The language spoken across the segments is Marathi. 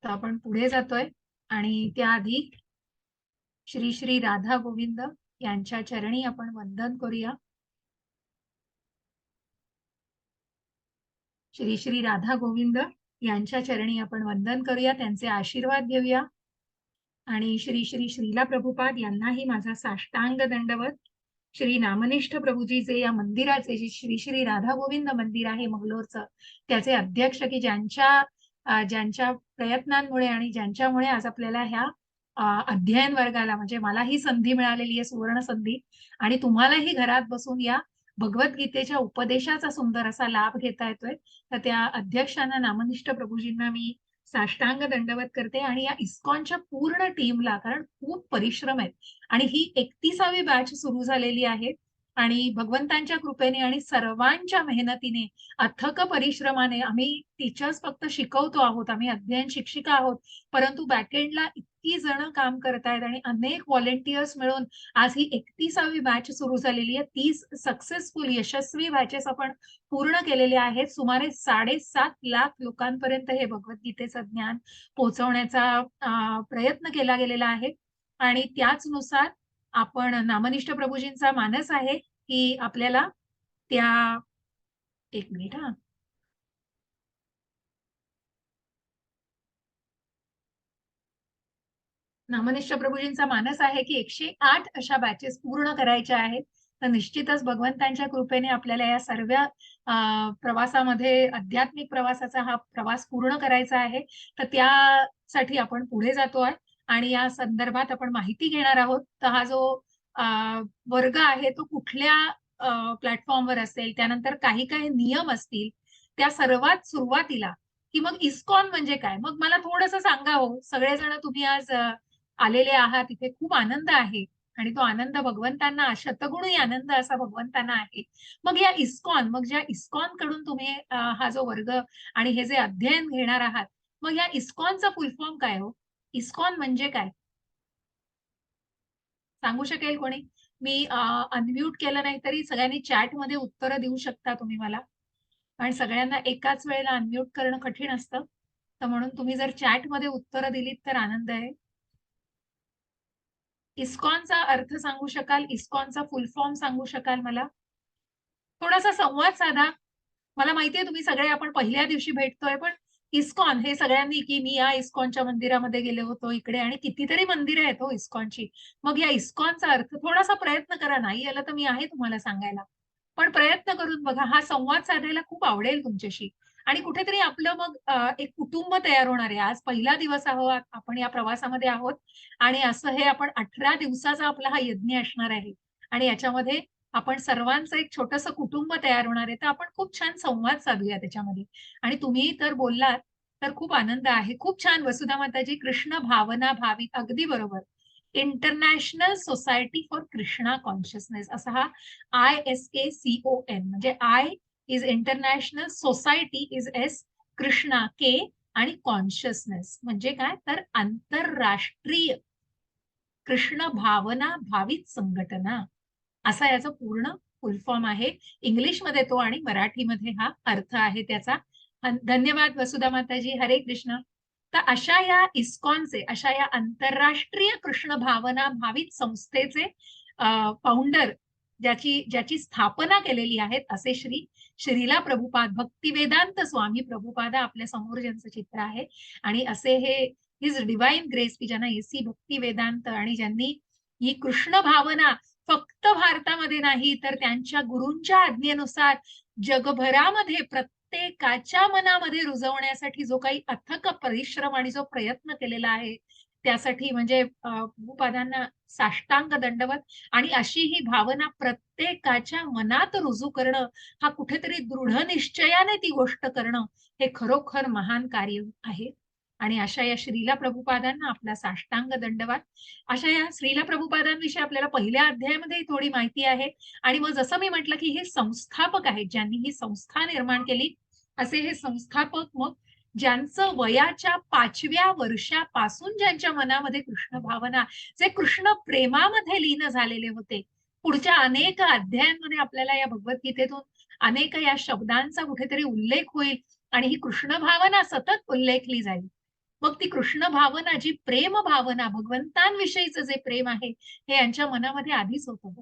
तर आपण पुढे जातोय आणि त्याआधी श्री श्री राधा गोविंद यांच्या चरणी आपण वंदन करूया. श्री श्री राधा गोविंद यांच्या चरणी आपण वंदन करूया, त्यांचे आशीर्वाद घेऊया. आणि श्री श्री श्रीला प्रभुपाद यांनाही माझा साष्टांग दंडवत. श्री नामनिष्ठ प्रभूजी जे या मंदिराचे जे श्री श्री राधा गोविंद मंदिर आहे मंगलोरचं, त्याचे अध्यक्ष की ज्यांच्या प्रयत्नांमुळे आणि ज्यांच्यामुळे आज आपल्याला ह्या अध्ययन वर्गाला म्हणजे मला ही संधी मिळालेली आहे, सुवर्ण संधी, आणि तुम्हालाही घरात बसून या भगवद्गीतेच्या उपदेशाचा सुंदर असा लाभ घेता येतोय. तर त्या अध्यक्षांना नामनिष्ठ प्रभूजींना मी साष्टांग दंडवत करते आणि या इस्कॉनच्या पूर्ण टीमला, कारण खूप परिश्रम आहेत आणि ही 31वी बॅच सुरू झालेली आहे आणि भगवंतांच्या कृपेने आणि सर्वांच्या मेहनतीने, अथक परिश्रमाने आम्ही टीचर्स फक्त शिकवतो आहोत, आम्ही अध्ययन शिक्षिका आहोत, परंतु बॅकएंडला इतकी जण काम करतायत आणि अनेक व्हॉलेंटियर्स मिळून आज ही 31वी बॅच सुरू झालेली आहे. 30 सक्सेसफुल यशस्वी बॅचेस आपण पूर्ण केलेले आहेत. सुमारे 7.5 लाख लोकांपर्यंत हे भगवद्गीतेचं ज्ञान पोहोचवण्याचा प्रयत्न केला गेलेला आहे आणि त्याचनुसार आपण नामनिष्ठ प्रभूजींचा मानस आहे की आपल्याला त्या एक मिनिट हा नामनिष्ठ प्रभूजींचा मानस आहे की 108 अशा बॅचेस पूर्ण करायच्या आहेत. तर निश्चितच भगवंतांच्या कृपेने आपल्याला या सर्व प्रवासामध्ये आध्यात्मिक प्रवासाचा हा प्रवास पूर्ण करायचा आहे. तर त्यासाठी आपण पुढे जातोय आणि या संदर्भात आपण माहिती घेणार आहोत. तर हा जो वर्ग आहे तो कुठल्या प्लॅटफॉर्मवर असेल, त्यानंतर काही काही नियम असतील, त्या सर्वात सुरुवातीला की मग इस्कॉन म्हणजे काय, मग मला थोडंसं सांगा हो. सगळेजण तुम्ही आज आलेले आहात, इथे खूप आनंद आहे आणि तो आनंद भगवंतांना, शतगुणी आनंद असा भगवंतांना आहे. मग या इस्कॉन, मग ज्या इस्कॉन कडून तुम्ही हा जो वर्ग आणि हे जे अध्ययन घेणार आहात, मग या इस्कॉनचा फुल फॉर्म काय हो? इस्कॉन म्हणजे काय सांगू शकेल कोणी? मी अनम्यूट केलं नाही तरी सगळ्यांनी चॅटमध्ये उत्तरं देऊ शकता तुम्ही मला, कारण सगळ्यांना एकाच वेळेला अनम्यूट करणं कठीण असतं. तर म्हणून तुम्ही जर चॅटमध्ये उत्तरं दिलीत तर आनंद आहे. इस्कॉनचा अर्थ सांगू शकाल? इस्कॉनचा फुल फॉर्म सांगू शकाल मला? थोडासा संवाद साधा. मला माहितीये तुम्ही सगळे आपण पहिल्या दिवशी भेटतोय, पण इस्कॉन हे सगळ्यांनी की मी या इस्कॉनच्या मंदिरामध्ये गेले होतो इकडे, आणि कितीतरी मंदिरं आहेत हो इस्कॉनची. मग या इस्कॉनचा अर्थ थोडासा प्रयत्न करा. नाही आला तर मी आहे तुम्हाला सांगायला. पण प्रयत्न करून बघा. हा संवाद साधायला खूप आवडेल तुमच्याशी. आणि कुठेतरी आपलं मग एक कुटुंब तयार होणार आहे. आज पहिला दिवस आहोत, आपण या प्रवासामध्ये आहोत आणि असं हे आपण 18 दिवसाचा आपला हा यज्ञ असणार आहे आणि याच्यामध्ये आपण सर्वांचं एक छोटंसं कुटुंब तयार होणार आहे. तर आपण खूप छान संवाद साधूया त्याच्यामध्ये. आणि तुम्ही तर बोललात, तर खूप आनंद आहे. खूप छान वसुधा माताजी, कृष्ण भावना भावित. अगदी बरोबर. International society for Krishna consciousness असा हा ISKCON, म्हणजे I is international, society is S, Krishna K आणि कॉन्शियसनेस म्हणजे काय, तर आंतरराष्ट्रीय कृष्ण भावना भावित संघटना, असा याचा पूर्ण फुल फॉर्म आहे. इंग्लिशमध्ये तो आणि मराठीमध्ये हा अर्थ आहे त्याचा. धन्यवाद वसुधा माताजी. हरे कृष्ण. तर अशा या इस्कॉनचे, अशा या आंतरराष्ट्रीय कृष्ण भावना भावित संस्थेचे फाउंडर, ज्याची ज्याची स्थापना केलेली आहे, असे श्री श्रीला प्रभुपाद, भक्तिवेदांत स्वामी प्रभुपाद आपल्या समोर ज्यांचं चित्र आहे. आणि असे हे हिज डिवाइन ग्रेस, की ज्यांना एसी भक्ती वेदांत आणि ज्यांनी ही कृष्ण भावना फक्त भारतामध्ये नाही तर त्यांच्या गुरूंच्या आज्ञेनुसार जगभरामध्ये प्रत्येकाच्या मनामध्ये रुजवण्यासाठी जो काही अथक परिश्रम आणि जो प्रयत्न केलेला आहे, त्यासाठी म्हणजे प्रभुपादांना साष्टांग दंडवत. आणि अशी ही भावना प्रत्येकाच्या मनात रुजू करणं, हा कुठेतरी दृढ निश्चयाने ती गोष्ट करणं, हे खरोखर महान कार्य आहे. आणि अशा या श्रीला प्रभुपादांना आपला साष्टांग दंडवत. अशा या श्रीला प्रभुपादांविषयी आपल्याला पहिल्या अध्यायामध्ये थोडी माहिती आहे. आणि मग जसं मी म्हटलं की हे संस्थापक आहेत, ज्यांनी ही संस्था निर्माण केली, असे हे संस्थापक, मग ज्यांचं वयाच्या 5व्या वर्षापासून ज्यांच्या मनामध्ये कृष्ण भावना, जे कृष्ण प्रेमामध्ये लीन झालेले होते. पुढच्या अनेक अध्यायांमध्ये आपल्याला या भगवद्गीतेतून अनेक या शब्दांचा कुठेतरी उल्लेख होईल आणि ही कृष्ण भावना सतत उल्लेखली जाईल. मग ती कृष्ण भावना, जी प्रेम भावना, भगवंतांविषयीचं जे प्रेम आहे, हे यांच्या मनामध्ये आधीच होतं.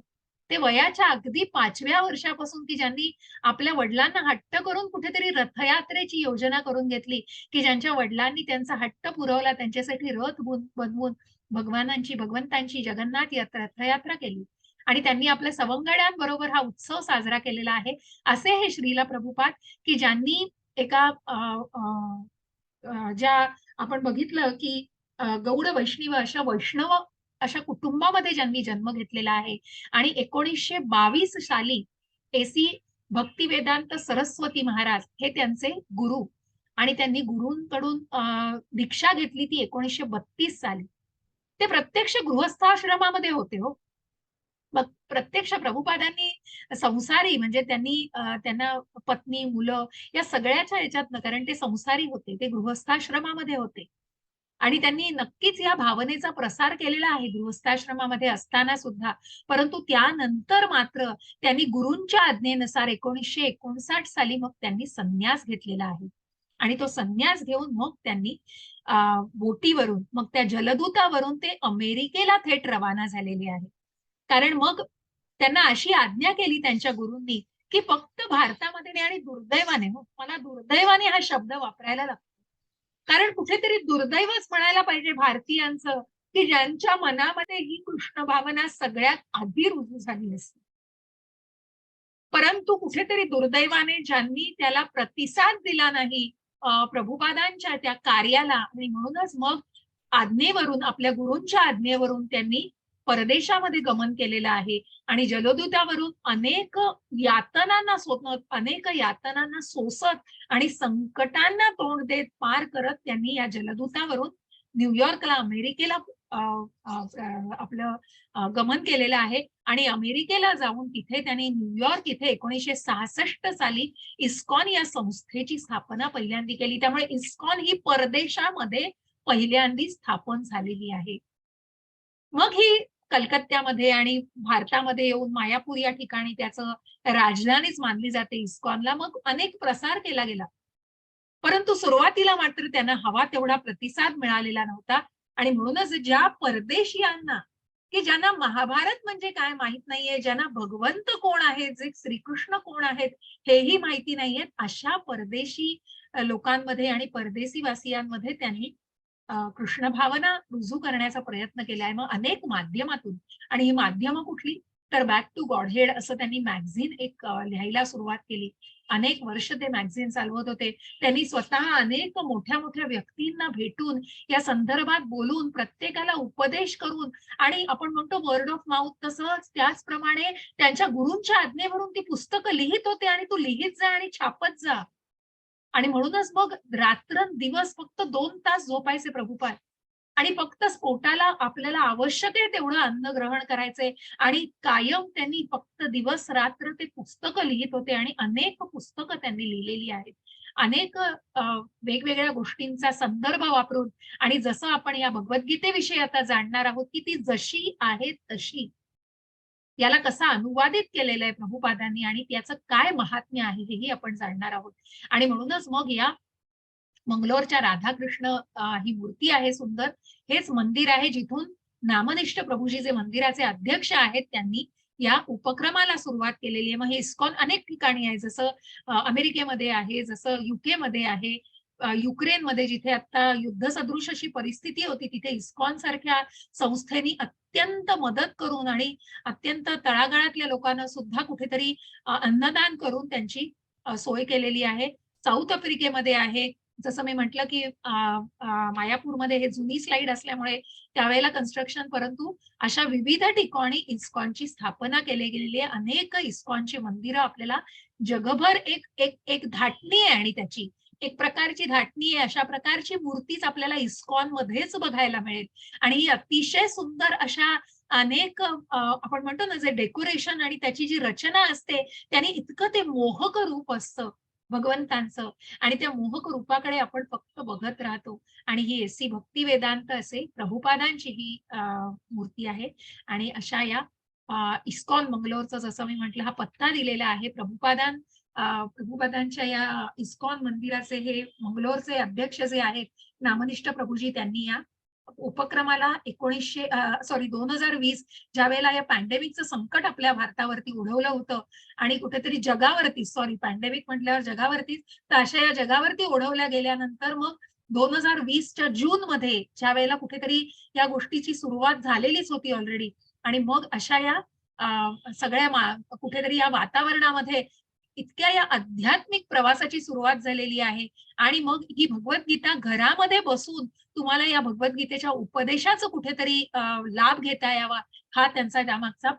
ते वयाच्या अगदी 5व्या वर्षापासून, की ज्यांनी आपल्या वडिलांना हट्ट करून कुठेतरी रथयात्रेची योजना करून घेतली, की ज्यांच्या वडिलांनी त्यांचा हट्ट पुरवला, त्यांच्यासाठी रथ बनवून भगवंतांची जगन्नाथ यात्रा, रथयात्रा केली आणि त्यांनी आपल्या सवंगड्यांबरोबर हा उत्सव साजरा केलेला आहे. असे हे श्रीला प्रभुपाद, की ज्यांनी एका ज्या आपण बघितलं, की गौड वैष्णव अशा कुटुंबामध्ये ज्यांनी जन्म घेतलेला आहे आणि 1922 साली एसी भक्तिवेदांत सरस्वती महाराज हे त्यांचे गुरु आणि त्यांनी गुरूंकडून दीक्षा घेतली ती 1932 साली. ते प्रत्यक्ष गृहस्थाश्रमामध्ये होते हो. मग प्रत्यक्ष प्रभुपादांनी संसारी म्हणजे त्यांना पत्नी, मुलं या सगळ्याच्या ह्याच्यातनं कारण ते संसारी होते, ते गृहस्थाश्रमामध्ये होते. आणि त्यांनी नक्कीच या भावनेचा प्रसार केलेला आहे गृहस्थाश्रमामध्ये असताना सुद्धा. परंतु त्यानंतर मात्र त्यांनी गुरूंच्या आज्ञेनुसार 1959 साली मग त्यांनी संन्यास घेतलेला आहे. आणि तो संन्यास घेऊन मग त्यांनी बोटीवरून मग त्या जलदूतावरून ते अमेरिकेला थेट रवाना झालेले आहे. कारण मग त्यांना अशी आज्ञा केली त्यांच्या गुरूंनी, की फक्त भारतामध्ये नाही आणि दुर्दैवाने हो, मला दुर्दैवाने हा शब्द वापरायला लागतो. कारण कुठेतरी दुर्दैवच म्हणायला पाहिजे भारतीयांचं, की ज्यांच्या मनामध्ये ही कृष्ण भावना सगळ्यात आधी रुजू झाली असते. परंतु कुठेतरी दुर्दैवाने ज्यांनी त्याला प्रतिसाद दिला नाही प्रभुपादांच्या त्या कार्याला आणि म्हणूनच मग आज्ञेवरून आपल्या गुरूंच्या आज्ञेवरून त्यांनी परदेशामध्ये गमन केलेलं आहे आणि जलदूतावरून अनेक यातनांना सोसत आणि संकटांना तोंड देत पार करत त्यांनी या जलदूतावरून न्यूयॉर्कला अमेरिकेला आपलं गमन केलेलं आहे आणि अमेरिकेला जाऊन तिथे त्यांनी न्यूयॉर्क इथे 1966 साली इस्कॉन या संस्थेची स्थापना पहिल्यांदा केली. त्यामुळे इस्कॉन ही परदेशामध्ये पहिल्यांदा स्थापन झालेली आहे. मग ही कलकत्त्यामध्ये आणि भारतामध्ये येऊन मायापूर या ठिकाणी त्याचं राजधानीच मानली जाते इस्कॉनला. मग अनेक प्रसार केला गेला. परंतु सुरुवातीला मात्र त्यांना हवा तेवढा प्रतिसाद मिळालेला नव्हता आणि म्हणूनच ज्या परदेशीयांना, की ज्यांना महाभारत म्हणजे काय माहित नाहीये, ज्यांना भगवंत कोण आहेत, जे श्रीकृष्ण कोण आहेत, हेही माहिती नाहीये, अशा परदेशी लोकांमध्ये आणि परदेशी वासियांमध्ये त्यांनी कृष्ण भावना रुजू करण्याचा प्रयत्न केलाय. मग अनेक माध्यमातून आणि ही माध्यमं कुठली? तर बॅक टू गॉडहेड असं त्यांनी मॅगझिन एक लिहायला सुरुवात केली. अनेक वर्ष ते मॅगझिन चालवत होते. त्यांनी स्वतः अनेक मोठ्या-मोठ्या व्यक्तींना भेटून या संदर्भात बोलून प्रत्येकाला उपदेश करून आणि आपण म्हणतो वर्ड ऑफ माउथ तसंच त्याचप्रमाणे त्यांच्या गुरूंच्या आज्ञेवरून ती पुस्तकं लिहित होते आणि तू लिहित जा आणि छापत जा. आणि म्हणूनच मग रात्रंदिवस फक्त 2 तास झोपायचे प्रभुपाद आणि फक्त पोटाला आपल्याला आवश्यक आहे तेवढं अन्न ग्रहण करायचंय आणि कायम त्यांनी फक्त दिवस-रात्र ते पुस्तकं लिहित होते आणि अनेक पुस्तकं त्यांनी लिहिलेली आहेत. अनेक वेगवेगळ्या गोष्टींचा संदर्भ वापरून आणि जसं आपण या भगवद्गीतेविषयी आता जाणणार आहोत, की ती जशी आहे तशी याला कसा अनुवादित केलेलं आहे प्रभुपादांनी आणि त्याचं काय महात्म्य आहे हेही आपण जाणणार आहोत. आणि म्हणूनच मग या मंगलोरच्या राधाकृष्ण ही मूर्ती आहे सुंदर. हेच मंदिर आहे जिथून नामनिष्ठ प्रभूजी जे मंदिराचे अध्यक्ष आहेत त्यांनी या उपक्रमाला सुरुवात केलेली आहे. मग हे इस्कॉन अनेक ठिकाणी आहे. जसं अमेरिकेमध्ये आहे, जसं यूकेमध्ये आहे, युक्रेनमध्ये जिथे आता युद्धसदृश अशी परिस्थिती होती, तिथे इस्कॉन सारख्या संस्थेनी अत्यंत मदत करून आणि अत्यंत तळागाळातल्या लोकांना सुद्धा कुठेतरी अन्नदान करून त्यांची सोय केलेली आहे. साऊथ आफ्रिकेमध्ये आहे. जसं मी म्हटलं, की मायापूरमध्ये हे जुनी स्लाईड असल्यामुळे त्यावेळेला कन्स्ट्रक्शन परंतु अशा विविध ठिकाणी इस्कॉनची स्थापना केली गेलेली आहे. अनेक इस्कॉनची मंदिरं आपल्याला जगभर एक एक एक धाटणी आहे आणि त्याची एक प्रकारची धाटणी आहे. अशा प्रकारची मूर्तीच आपल्याला इस्कॉनमध्येच बघायला मिळेल आणि ही अतिशय सुंदर अशा अनेक आपण म्हणतो ना, जे डेकोरेशन आणि त्याची जी रचना असते, त्याने इतकं ते मोहक रूप असतं भगवंतांचं आणि त्या मोहक रूपाकडे आपण फक्त बघत राहतो आणि ही एसी भक्ती वेदांत असे प्रभुपादांची ही मूर्ती आहे आणि अशा या इस्कॉन मंगलोरचा जसं मी म्हटलं हा पत्ता दिलेला आहे. प्रभुपादां प्रभुपादांच्या या इस्कॉन मंदिराचे हे मंगलोरचे अध्यक्ष जे आहेत नामनिष्ठ प्रभूजी, त्यांनी या उपक्रमाला 2020 ज्यावेळेला या पॅन्डेमिकचं संकट आपल्या भारतावरती ओढवलं होतं आणि कुठेतरी जगावरती, सॉरी पॅन्डेमिक म्हटल्यावर जगावरतीच, तर अशा या जगावरती ओढवल्या गेल्यानंतर मग 2020च्या जूनमध्ये ज्यावेळेला कुठेतरी या गोष्टीची सुरुवात झालेलीच होती ऑलरेडी, आणि मग अशा या सगळ्या कुठेतरी या वातावरणामध्ये इतक्या या आध्यात्मिक प्रवासाची सुरुवात झालेली आहे. आणि मग ही भगवद्गीता घरामध्ये बसून तुम्हाला या भगवद्गीतेच्या उपदेशाचं कुठेतरी लाभ घेता यावा, हा त्यांचा त्यामागचा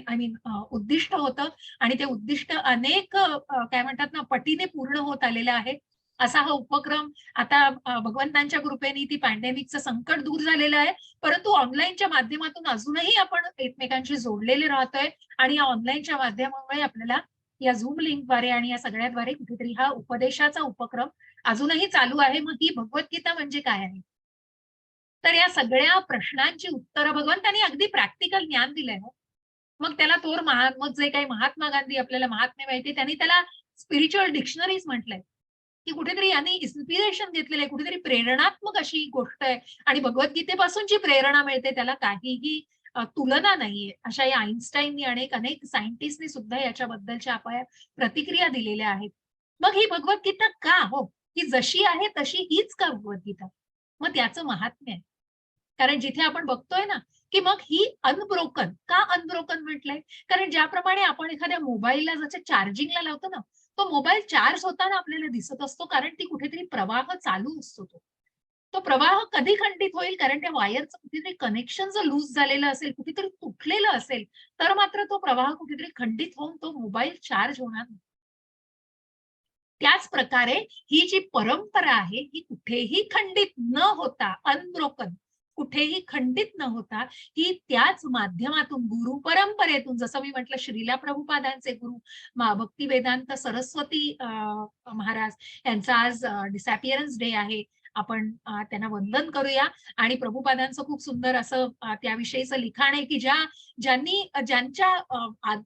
आय मीन उद्दिष्ट होतं. आणि ते उद्दिष्ट अनेक काय म्हणतात ना, पटीने पूर्ण होत आलेलं आहे. असा हा उपक्रम आता भगवंतांच्या कृपेने ती पॅन्डेमिकचं संकट दूर झालेलं आहे. परंतु ऑनलाईनच्या माध्यमातून अजूनही आपण एकमेकांशी जोडलेले राहतोय आणि या ऑनलाईनच्या माध्यमामुळे आपल्याला या Zoom लिंकद्वारे आणि या सगळ्याद्वारे कुठेतरी हा उपदेशाचा उपक्रम अजूनही चालू आहे. मग ही भगवद्गीता म्हणजे काय आहे? तर या सगळ्या प्रश्नांची उत्तरं भगवंतांनी अगदी प्रॅक्टिकल ज्ञान दिलंय हो. मग त्याला मग जे काही महात्मा गांधी आपल्याला महात्मे माहिती, त्यांनी त्याला स्पिरिच्युअल डिक्शनरीज म्हटलंय, की कुठेतरी यांनी इन्स्पिरेशन घेतलेलं आहे, कुठेतरी प्रेरणात्मक अशी गोष्ट आहे. आणि भगवद्गीतेपासून जी प्रेरणा मिळते त्याला काहीही तुलना नाहीये. अशा या आइन्स्टाईननी अनेक अनेक सायंटिस्टनी सुद्धा याच्याबद्दलच्या प्रतिक्रिया दिलेल्या आहेत. मग ही भगवद्गीता का हो? ही जशी आहे तशी हीच का भगवद्गीता? मग त्याचं महात्म्य आहे. कारण जिथे आपण बघतोय ना, की मग ही अनब्रोकन का अनब्रोकन म्हटलंय? कारण ज्याप्रमाणे आपण एखाद्या मोबाईलला जसं चार्जिंगला लावतो ना, तो मोबाईल चार्ज होताना आपल्याला दिसत असतो, कारण ती कुठेतरी प्रवाह चालू असतो तो. तो प्रवाह कधी खंडित होईल? कारण त्या वायरचं कुठेतरी कनेक्शन जर लूज झालेलं असेल, कुठेतरी तुटलेलं असेल, तर मात्र तो प्रवाह कुठेतरी खंडित होऊन तो मोबाईल चार्ज होणार नाही. त्याच प्रकारे ही जी परंपरा आहे, ही कुठेही खंडित न होता, अनब्रोकन, कुठेही खंडित न होता, ही त्याच माध्यमातून गुरु परंपरेतून, जसं मी म्हटलं श्रीला प्रभुपादांचे गुरु भक्ती वेदांत सरस्वती महाराज यांचा आज डिसअपिअरन्स डे आहे. आपण त्यांना वंदन करूया. आणि प्रभुपादांचं खूप सुंदर असं त्याविषयीचं लिखाण आहे, की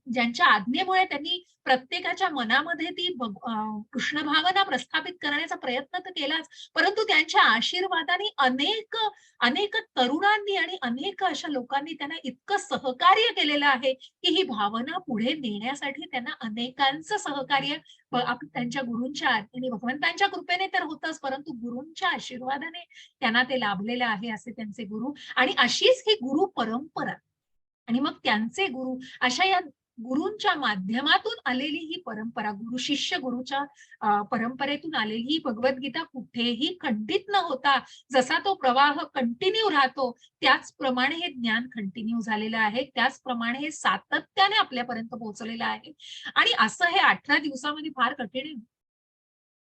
ज्यांच्या आज्ञेमुळे त्यांनी प्रत्येकाच्या मनामध्ये ती कृष्ण भावना प्रस्थापित करण्याचा प्रयत्न तर केलाच, परंतु त्यांच्या आशीर्वादाने अनेक अनेक तरुणांनी आणि अनेक अशा लोकांनी त्यांना इतकं सहकार्य केलेलं आहे, की ही भावना पुढे नेण्यासाठी त्यांना अनेकांचं सहकार्य त्यांच्या गुरूंच्या आणि भगवंतांच्या कृपेने तर होतच, परंतु गुरूंच्या आशीर्वादाने त्यांना ते लाभलेलं आहे, असे त्यांचे गुरु. आणि अशीच ही गुरु परंपरा आणि मग त्यांचे गुरु, अशा या गुरूंच्या माध्यमातून आलेली ही परंपरा, गुरु शिष्य गुरुच्या परंपरेतून आलेली ही भगवद्गीता कुठेही खंडित न होता, जसा तो प्रवाह कंटिन्यू राहतो, त्याचप्रमाणे हे ज्ञान कंटिन्यू झालेलं आहे. त्याचप्रमाणे हे सातत्याने आपल्यापर्यंत पोहोचलेलं आहे. आणि असं हे 18 दिवसामध्ये फार कठीण आहे.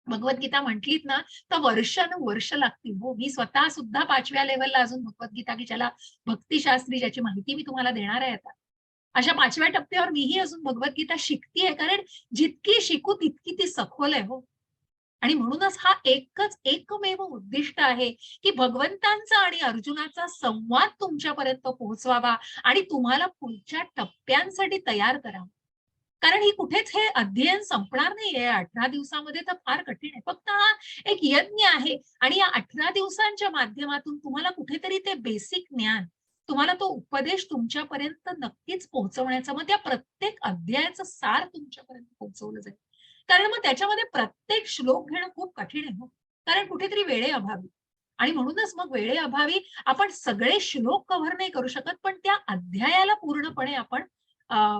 भगवद्गीता म्हटलीत ना, तर वर्षानुवर्ष लागतील हो. मी स्वतः सुद्धा 5व्या लेव्हलला अजून भगवद्गीता, की ज्याला भक्तिशास्त्री, ज्याची माहिती मी तुम्हाला देणार आहे आता. अशा 5व्या टप्प्यावर मीही अजून भगवद्गीता शिकतीये, कारण जितकी शिकू तितकी ती सखोल आहे हो. आणि म्हणूनच हा एकमेव उद्दिष्ट आहे, की भगवंतांचा आणि अर्जुनाचा संवाद तुमच्यापर्यंत पोहोचवावा आणि तुम्हाला पुढच्या टप्प्यांसाठी तयार करावं. कारण ही कुठेच हे अध्ययन संपणार नाहीये 18 दिवसामध्ये, तर फार कठीण आहे. फक्त हा एक यज्ञ आहे आणि या 18 दिवसांच्या माध्यमातून तुम्हाला कुठेतरी ते बेसिक ज्ञान, तुम्हाला तो उपदेश तुमच्यापर्यंत नक्कीच पोहोचवण्याचा, मग त्या प्रत्येक अध्यायाचं सार तुमच्यापर्यंत पोहोचवलं जाईल. कारण मग त्याच्यामध्ये प्रत्येक श्लोक घेणं खूप कठीण आहे हो. कारण कुठेतरी वेळेअभावी, आणि म्हणूनच मग वेळेअभावी आपण सगळे श्लोक कव्हर नाही करू शकत, पण त्या अध्यायाला पूर्णपणे आपण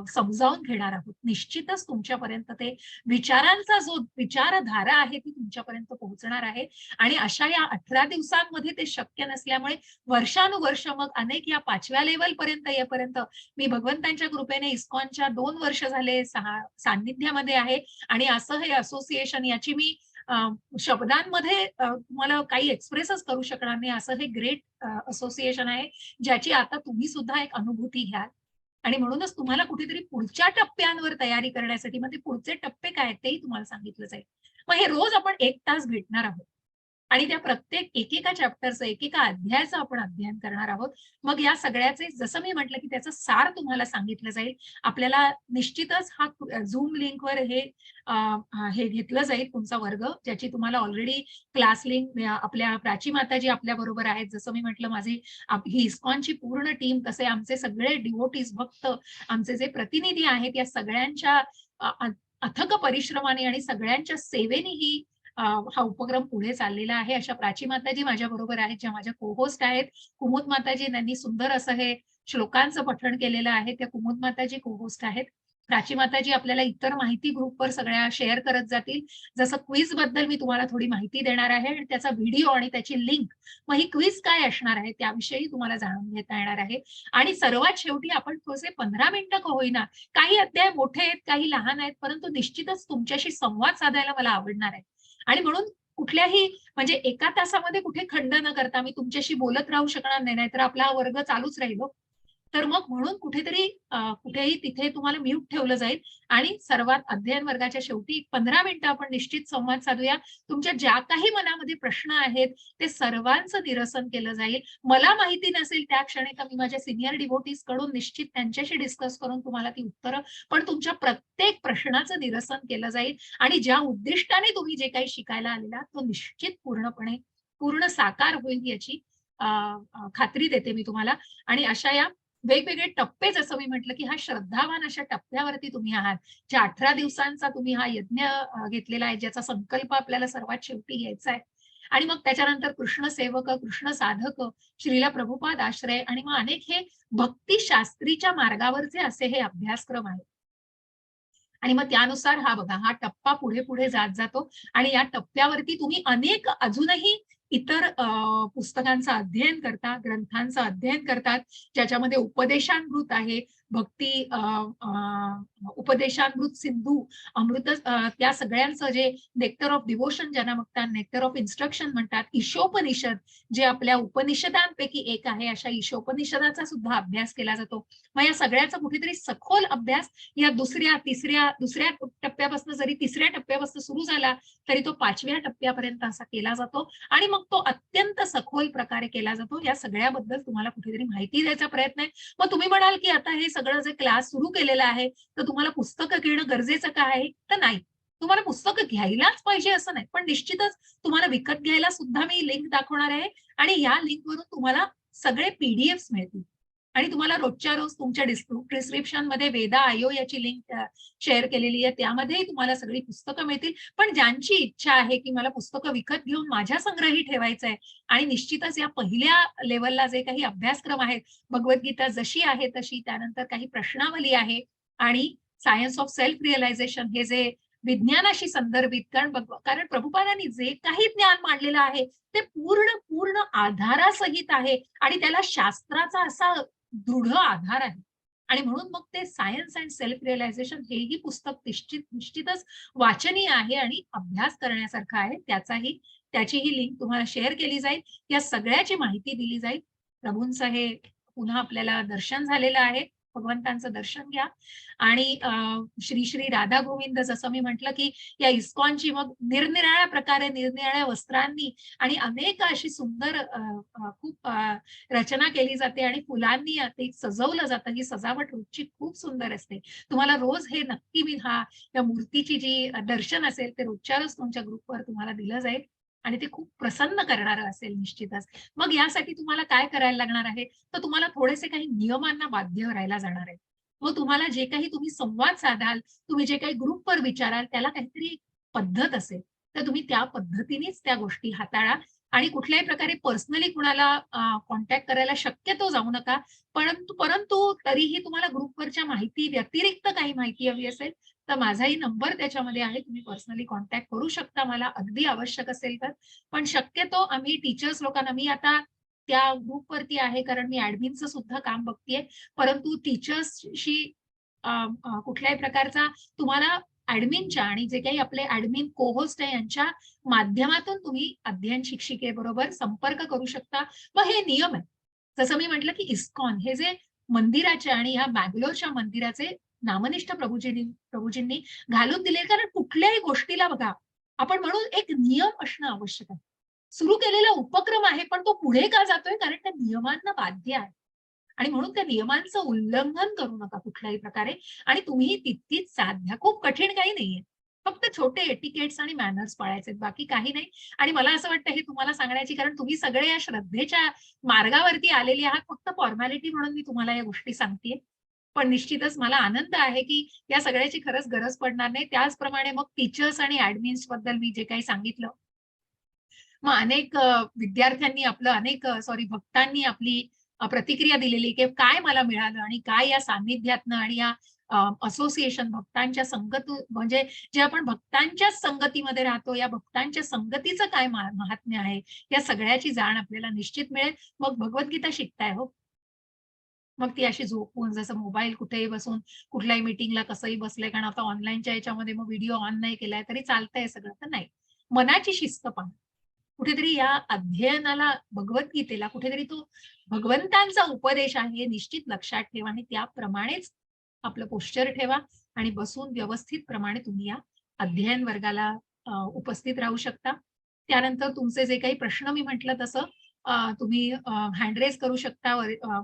समजावून घेणार आहोत. निश्चितच तुमच्यापर्यंत ते विचारांचा जो विचारधारा आहे ती तुमच्यापर्यंत पोहोचणार आहे. आणि अशा या 18 दिवसांमध्ये ते शक्य नसल्यामुळे वर्षानुवर्ष, मग अनेक या 5व्या लेव्हल पर्यंत येईपर्यंत मी भगवंतांच्या कृपेने इस्कॉनच्या 2 वर्ष झाले सान्निध्यामध्ये आहे. आणि असं हे असोसिएशन, याची मी शब्दांमध्ये तुम्हाला काही एक्सप्रेसच करू शकणार नाही, असं हे ग्रेट असोसिएशन आहे, ज्याची आता तुम्ही सुद्धा एक अनुभूती घ्याल. आणि म्हणूनच तुम्हाला कुठेतरी पुढच्या टप्प्यांवर तयारी करण्यासाठी, मग ते पुढचे टप्पे काय आहेत तेही तुम्हाला सांगितलं जाईल. मग हे रोज आपण 1 तास भेटणार आहोत. आणि त्या प्रत्येक एकेका चॅप्टरचं, एकेका अध्यायाचं आपण अध्ययन करणार आहोत. मग या सगळ्याचे जसं मी म्हटलं, की त्याचं सार तुम्हाला सांगितलं जाईल. आपल्याला निश्चितच हा Zoom लिंकवर हे घेतलं जाईल तुमचा वर्ग, ज्याची तुम्हाला ऑलरेडी क्लास लिंक आपल्या प्राची माताजी आपल्याबरोबर आहेत. जसं मी म्हटलं माझी ही इस्कॉनची पूर्ण टीम, तसे आमचे सगळे डिव्होटीज, भक्त, आमचे जे प्रतिनिधी आहेत, या सगळ्यांच्या अ, अ, अथक परिश्रमाने आणि सगळ्यांच्या सेवेने हा उपक्रम पुढे चाललेला आहे. अशा प्राची माताजी माझ्याबरोबर आहेत, ज्या माझ्या को-होस्ट आहेत. कुमुद माताजी यांनी सुंदर असं हे श्लोकांचं पठण केलेलं आहे. त्या कुमुद माताजी को-होस्ट आहेत. प्राची माताजी आपल्याला इतर माहिती ग्रुपवर सगळ्या शेअर करत जातील. जसं क्विझबद्दल मी तुम्हाला थोडी माहिती देणार आहे आणि त्याचा व्हिडिओ आणि त्याची लिंक, मग ही क्विझ काय असणार आहे त्याविषयी तुम्हाला जाणून घेता येणार आहे. आणि सर्वात शेवटी आपण थोडेसे 15 मिनिटं का होईना, काही अध्याय मोठे आहेत, काही लहान आहेत, परंतु निश्चितच तुमच्याशी संवाद साधायला मला आवडणार आहे. आणि म्हणून कुठल्याही म्हणजे एका तासामध्ये कुठे खंड न करता मी तुमच्याशी बोलत राहू शकणार नाही, नाहीतर आपला हा वर्ग चालूच राहील हो. तर मग म्हणून कुठेतरी कुठेही तिथे तुम्हाला म्यूट ठेवलं जाईल आणि सर्वात अध्ययन वर्गाच्या शेवटी 15 मिनिटं आपण निश्चित संवाद साधूया. तुमच्या ज्या काही मनामध्ये प्रश्न आहेत, ते सर्वांचं निरसन केलं जाईल. मला माहिती नसेल त्या क्षणी तर मी माझ्या सीनियर डिव्होटीज कडून निश्चित त्यांच्याशी डिस्कस करून तुम्हाला ती उत्तरं, पण तुमच्या प्रत्येक प्रश्नाचं निरसन केलं जाईल आणि ज्या उद्दिष्टाने तुम्ही जे काही शिकायला आलेला तो निश्चित पूर्णपणे पूर्ण साकार होईल याची खात्री देते मी तुम्हाला. आणि अशा या वेगवेगळे टप्पे, जसं मी म्हटलं, की हा श्रद्धावान अशा टप्प्यावरती तुम्ही आहात. ज्या 18 दिवसांचा तुम्ही हा यज्ञ घेतलेला आहे, ज्याचा संकल्प आपल्याला सर्वात शेवटी घ्यायचा आहे. आणि मग त्याच्यानंतर कृष्ण सेवक, कृष्ण साधक, श्रीला प्रभुपाद आश्रय आणि मग अनेक हे भक्तिशास्त्रीच्या मार्गावरचे असे हे अभ्यासक्रम आहेत. आणि मग त्यानुसार हा बघा, हा टप्पा पुढे-पुढे जात जातो आणि या टप्प्यावरती तुम्ही अनेक अजूनही इतर पुस्तकांचं अध्ययन करता, ग्रंथांचं अध्ययन करतात, ज्याच्यामध्ये उपदेशामृत आहे, भक्ती उपदेशामृत सिंधू, त्या सगळ्यांचं जे नेक्टर ऑफ डिव्होशन ज्यांना म्हणतात, नेक्टर ऑफ इन्स्ट्रक्शन म्हणतात, ईशोपनिषद जे आपल्या उपनिषदांपैकी एक आहे, अशा ईशोपनिषदाचा सुद्धा अभ्यास केला जातो. मग या सगळ्याचा कुठेतरी सखोल अभ्यास या दुसऱ्या टप्प्यापासून, जरी तिसऱ्या टप्प्यापासून सुरू झाला, तरी तो 5व्या टप्प्यापर्यंत असा केला जातो आणि मग तो अत्यंत सखोल प्रकारे केला जातो. या सगळ्याबद्दल तुम्हाला कुठेतरी माहिती द्यायचा प्रयत्न आहे. मग तुम्ही म्हणाल, की आता हे सगळं जे क्लास सुरू केलेलं आहे, तर तुम्हाला पुस्तकं घेणं गरजेचं का आहे? तर नाही. तुम्हाला पुस्तकं घ्यायलाच पाहिजे असं नाही. पण निश्चितच तुम्हाला विकत घ्यायला सुद्धा मी लिंक दाखवणार आहे आणि या लिंकवरून तुम्हाला सगळे पी-डी-एफ्स मिळतील. आणि तुम्हाला रोजच्या रोज तुमच्या प्रिस्क्रिप्शनमध्ये वेदा आयो याची लिंक शेअर केलेली आहे. त्यामध्येही तुम्हाला सगळी पुस्तकं मिळतील. पण ज्यांची इच्छा आहे, की मला पुस्तकं विकत घेऊन माझ्या संग्रही ठेवायचं आहे आणि निश्चितच या पहिल्या लेव्हलला जे काही अभ्यासक्रम आहेत, भगवद्गीता जशी आहे तशी, त्यानंतर काही प्रश्नावली आहे आणि सायन्स ऑफ सेल्फ रिअलायझेशन हे जे विज्ञानाशी संदर्भित, कारण प्रभुपादांनी जे काही ज्ञान मांडलेलं आहे, ते पूर्ण आधारासहित आहे आणि त्याला शास्त्राचा असा दृढ आधार आहे. आणि म्हणून मग ते सायन्स अँड सेल्फ रिअलायझेशन हेही पुस्तक निश्चितच वाचनीय आहे आणि अभ्यास करण्यासारखं आहे. त्याचीही लिंक तुम्हाला शेअर केली जाईल. या सगळ्याची माहिती दिली जाईल. प्रभूंचं हे पुन्हा आपल्याला दर्शन झालेलं आहे. भगवंतांचं दर्शन घ्या आणि श्री श्री राधा गोविंद, जसं मी म्हटलं, की या इस्कॉनची मग निरनिराळ्या प्रकारे, निरनिराळ्या वस्त्रांनी आणि अनेक अशी सुंदर खूप रचना केली जाते आणि फुलांनी ते सजवलं जातं. ही सजावट रोजची खूप सुंदर असते. तुम्हाला रोज हे नक्की मी या मूर्तीची जी दर्शन असेल ते रोजच्या रोज तुमच्या ग्रुपवर तुम्हाला दिलं जाईल आणि ते खूप प्रसन्न करणारं असेल निश्चितच. मग यासाठी तुम्हाला काय करायला लागणार आहे, तर तुम्हाला थोडेसे काही नियमांना बाध्य राहायला जाणार आहे. मग तुम्हाला जे काही तुम्ही संवाद साधाल, तुम्ही जे काही ग्रुपवर विचाराल, त्याला काहीतरी पद्धत असेल, तर तुम्ही त्या पद्धतीनेच त्या गोष्टी हाताळा आणि कुठल्याही प्रकारे पर्सनली कुणाला कॉन्टॅक्ट करायला शक्यतो जाऊ नका. परंतु तरीही तुम्हाला ग्रुपवरच्या माहिती व्यतिरिक्त काही माहिती हवी असेल, तर माझाही नंबर त्याच्यामध्ये आहे. तुम्ही पर्सनली कॉन्टॅक्ट करू शकता मला, अगदी आवश्यक असेल तर. पण शक्यतो आम्ही टीचर्स लोकांना, मी आता त्या ग्रुपवरती आहे कारण मी ॲडमिनचं सुद्धा काम बघतीये. परंतु टीचर्सशी कुठल्याही प्रकारचा तुम्हाला ॲडमिनच्या आणि जे काही आपले ॲडमिन को-होस्ट आहे यांच्या माध्यमातून तुम्ही अध्ययन शिक्षिकेबरोबर संपर्क करू शकता. मग हे नियम आहेत. जसं मी म्हटलं, की इस्कॉन हे जे मंदिराचे आणि ह्या बंगलोरच्या मंदिराचे नामनिष्ठ प्रभूजींनी घालून दिले. कारण कुठल्याही गोष्टीला बघा, आपण म्हणू एक नियम असणं आवश्यक आहे. सुरू केलेला उपक्रम आहे, पण तो पुढे का जातोय? कारण त्या नियमांना बाध्य आहे. आणि म्हणून त्या नियमांचं उल्लंघन करू नका कुठल्याही प्रकारे आणि तुम्ही तितकीच साथ द्या. खूप कठीण काही नाहीये. फक्त छोटे एटिकेट्स आणि मॅनर्स पाळायचे बाकी काही नाही. आणि मला असं वाटतं हे तुम्हाला सांगण्याची कारण तुम्ही सगळे या श्रद्धेच्या मार्गावरती आलेले आहात. फक्त फॉर्मॅलिटी म्हणून मी तुम्हाला या गोष्टी सांगतेय. पण निश्चितच मला आनंद आहे, की या सगळ्याची खरंच गरज पडणार नाही. त्याचप्रमाणे मग टीचर्स आणि ॲडमिन्स बद्दल मी जे काही सांगितलं, मग अनेक विद्यार्थ्यांनी आपलं अनेक सॉरी भक्तांनी आपली प्रतिक्रिया दिलेली, की काय मला मिळालं आणि काय या सान्निध्यातनं आणि या असोसिएशन भक्तांच्या संगत म्हणजे जे आपण भक्तांच्याच संगतीमध्ये राहतो, या भक्तांच्या संगतीचं काय महात्म्य आहे, या सगळ्याची जाण आपल्याला निश्चित मिळेल. मग भगवद्गीता शिकताय हो. मग ती अशी झोपून जसं मोबाईल कुठेही बसून कुठल्याही मीटिंगला कसंही बसलंय, कारण आता ऑनलाईनच्या याच्यामध्ये मग व्हिडिओ ऑन नाही केलाय तरी चालतंय सगळं, तर नाही. मनाची शिस्त पाळा. कुठेतरी या अध्ययनाला, भगवद्गीतेला कुठेतरी तो भगवंतांचा उपदेश आहे हे निश्चित लक्षात ठेवा आणि त्याप्रमाणेच आपलं पोश्चर ठेवा आणि बसून व्यवस्थित प्रमाणे तुम्ही या अध्ययन वर्गाला उपस्थित राहू शकता. त्यानंतर तुमचे जे काही प्रश्न मी म्हटलं तसं तुम्ही हँड रेज करू शकता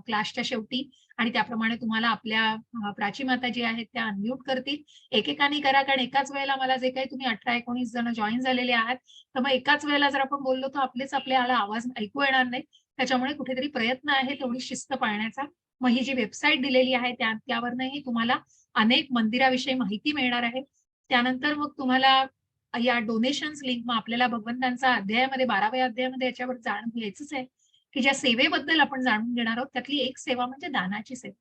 क्लासच्या शेवटी आणि त्याप्रमाणे तुम्हाला आपल्या प्राची माता जी आहेत त्या अनम्यूट करतील. एकेकानी करा कारण एकाच वेळेला मला जे काही तुम्ही 18-19 जण जॉइन झालेले आहात, तर मग एकाच वेळेला जर आपण बोललो तर आपल्याला आवाज ऐकू येणार नाही. त्याच्यामुळे कुठेतरी प्रयत्न आहे तेवढी शिस्त पाळण्याचा. मग ही जी वेबसाईट दिलेली आहे त्यावरनंही तुम्हाला अनेक मंदिराविषयी माहिती मिळणार आहे. त्यानंतर मग तुम्हाला या डोनेशन्स लिंक मग आपल्याला भगवंतांचा अध्यायामध्ये 12व्या अध्यायामध्ये याच्यावर जाणून घ्यायचंच आहे, की ज्या सेवेबद्दल आपण जाणून घेणार आहोत त्यातली एक सेवा म्हणजे दानाची सेवा.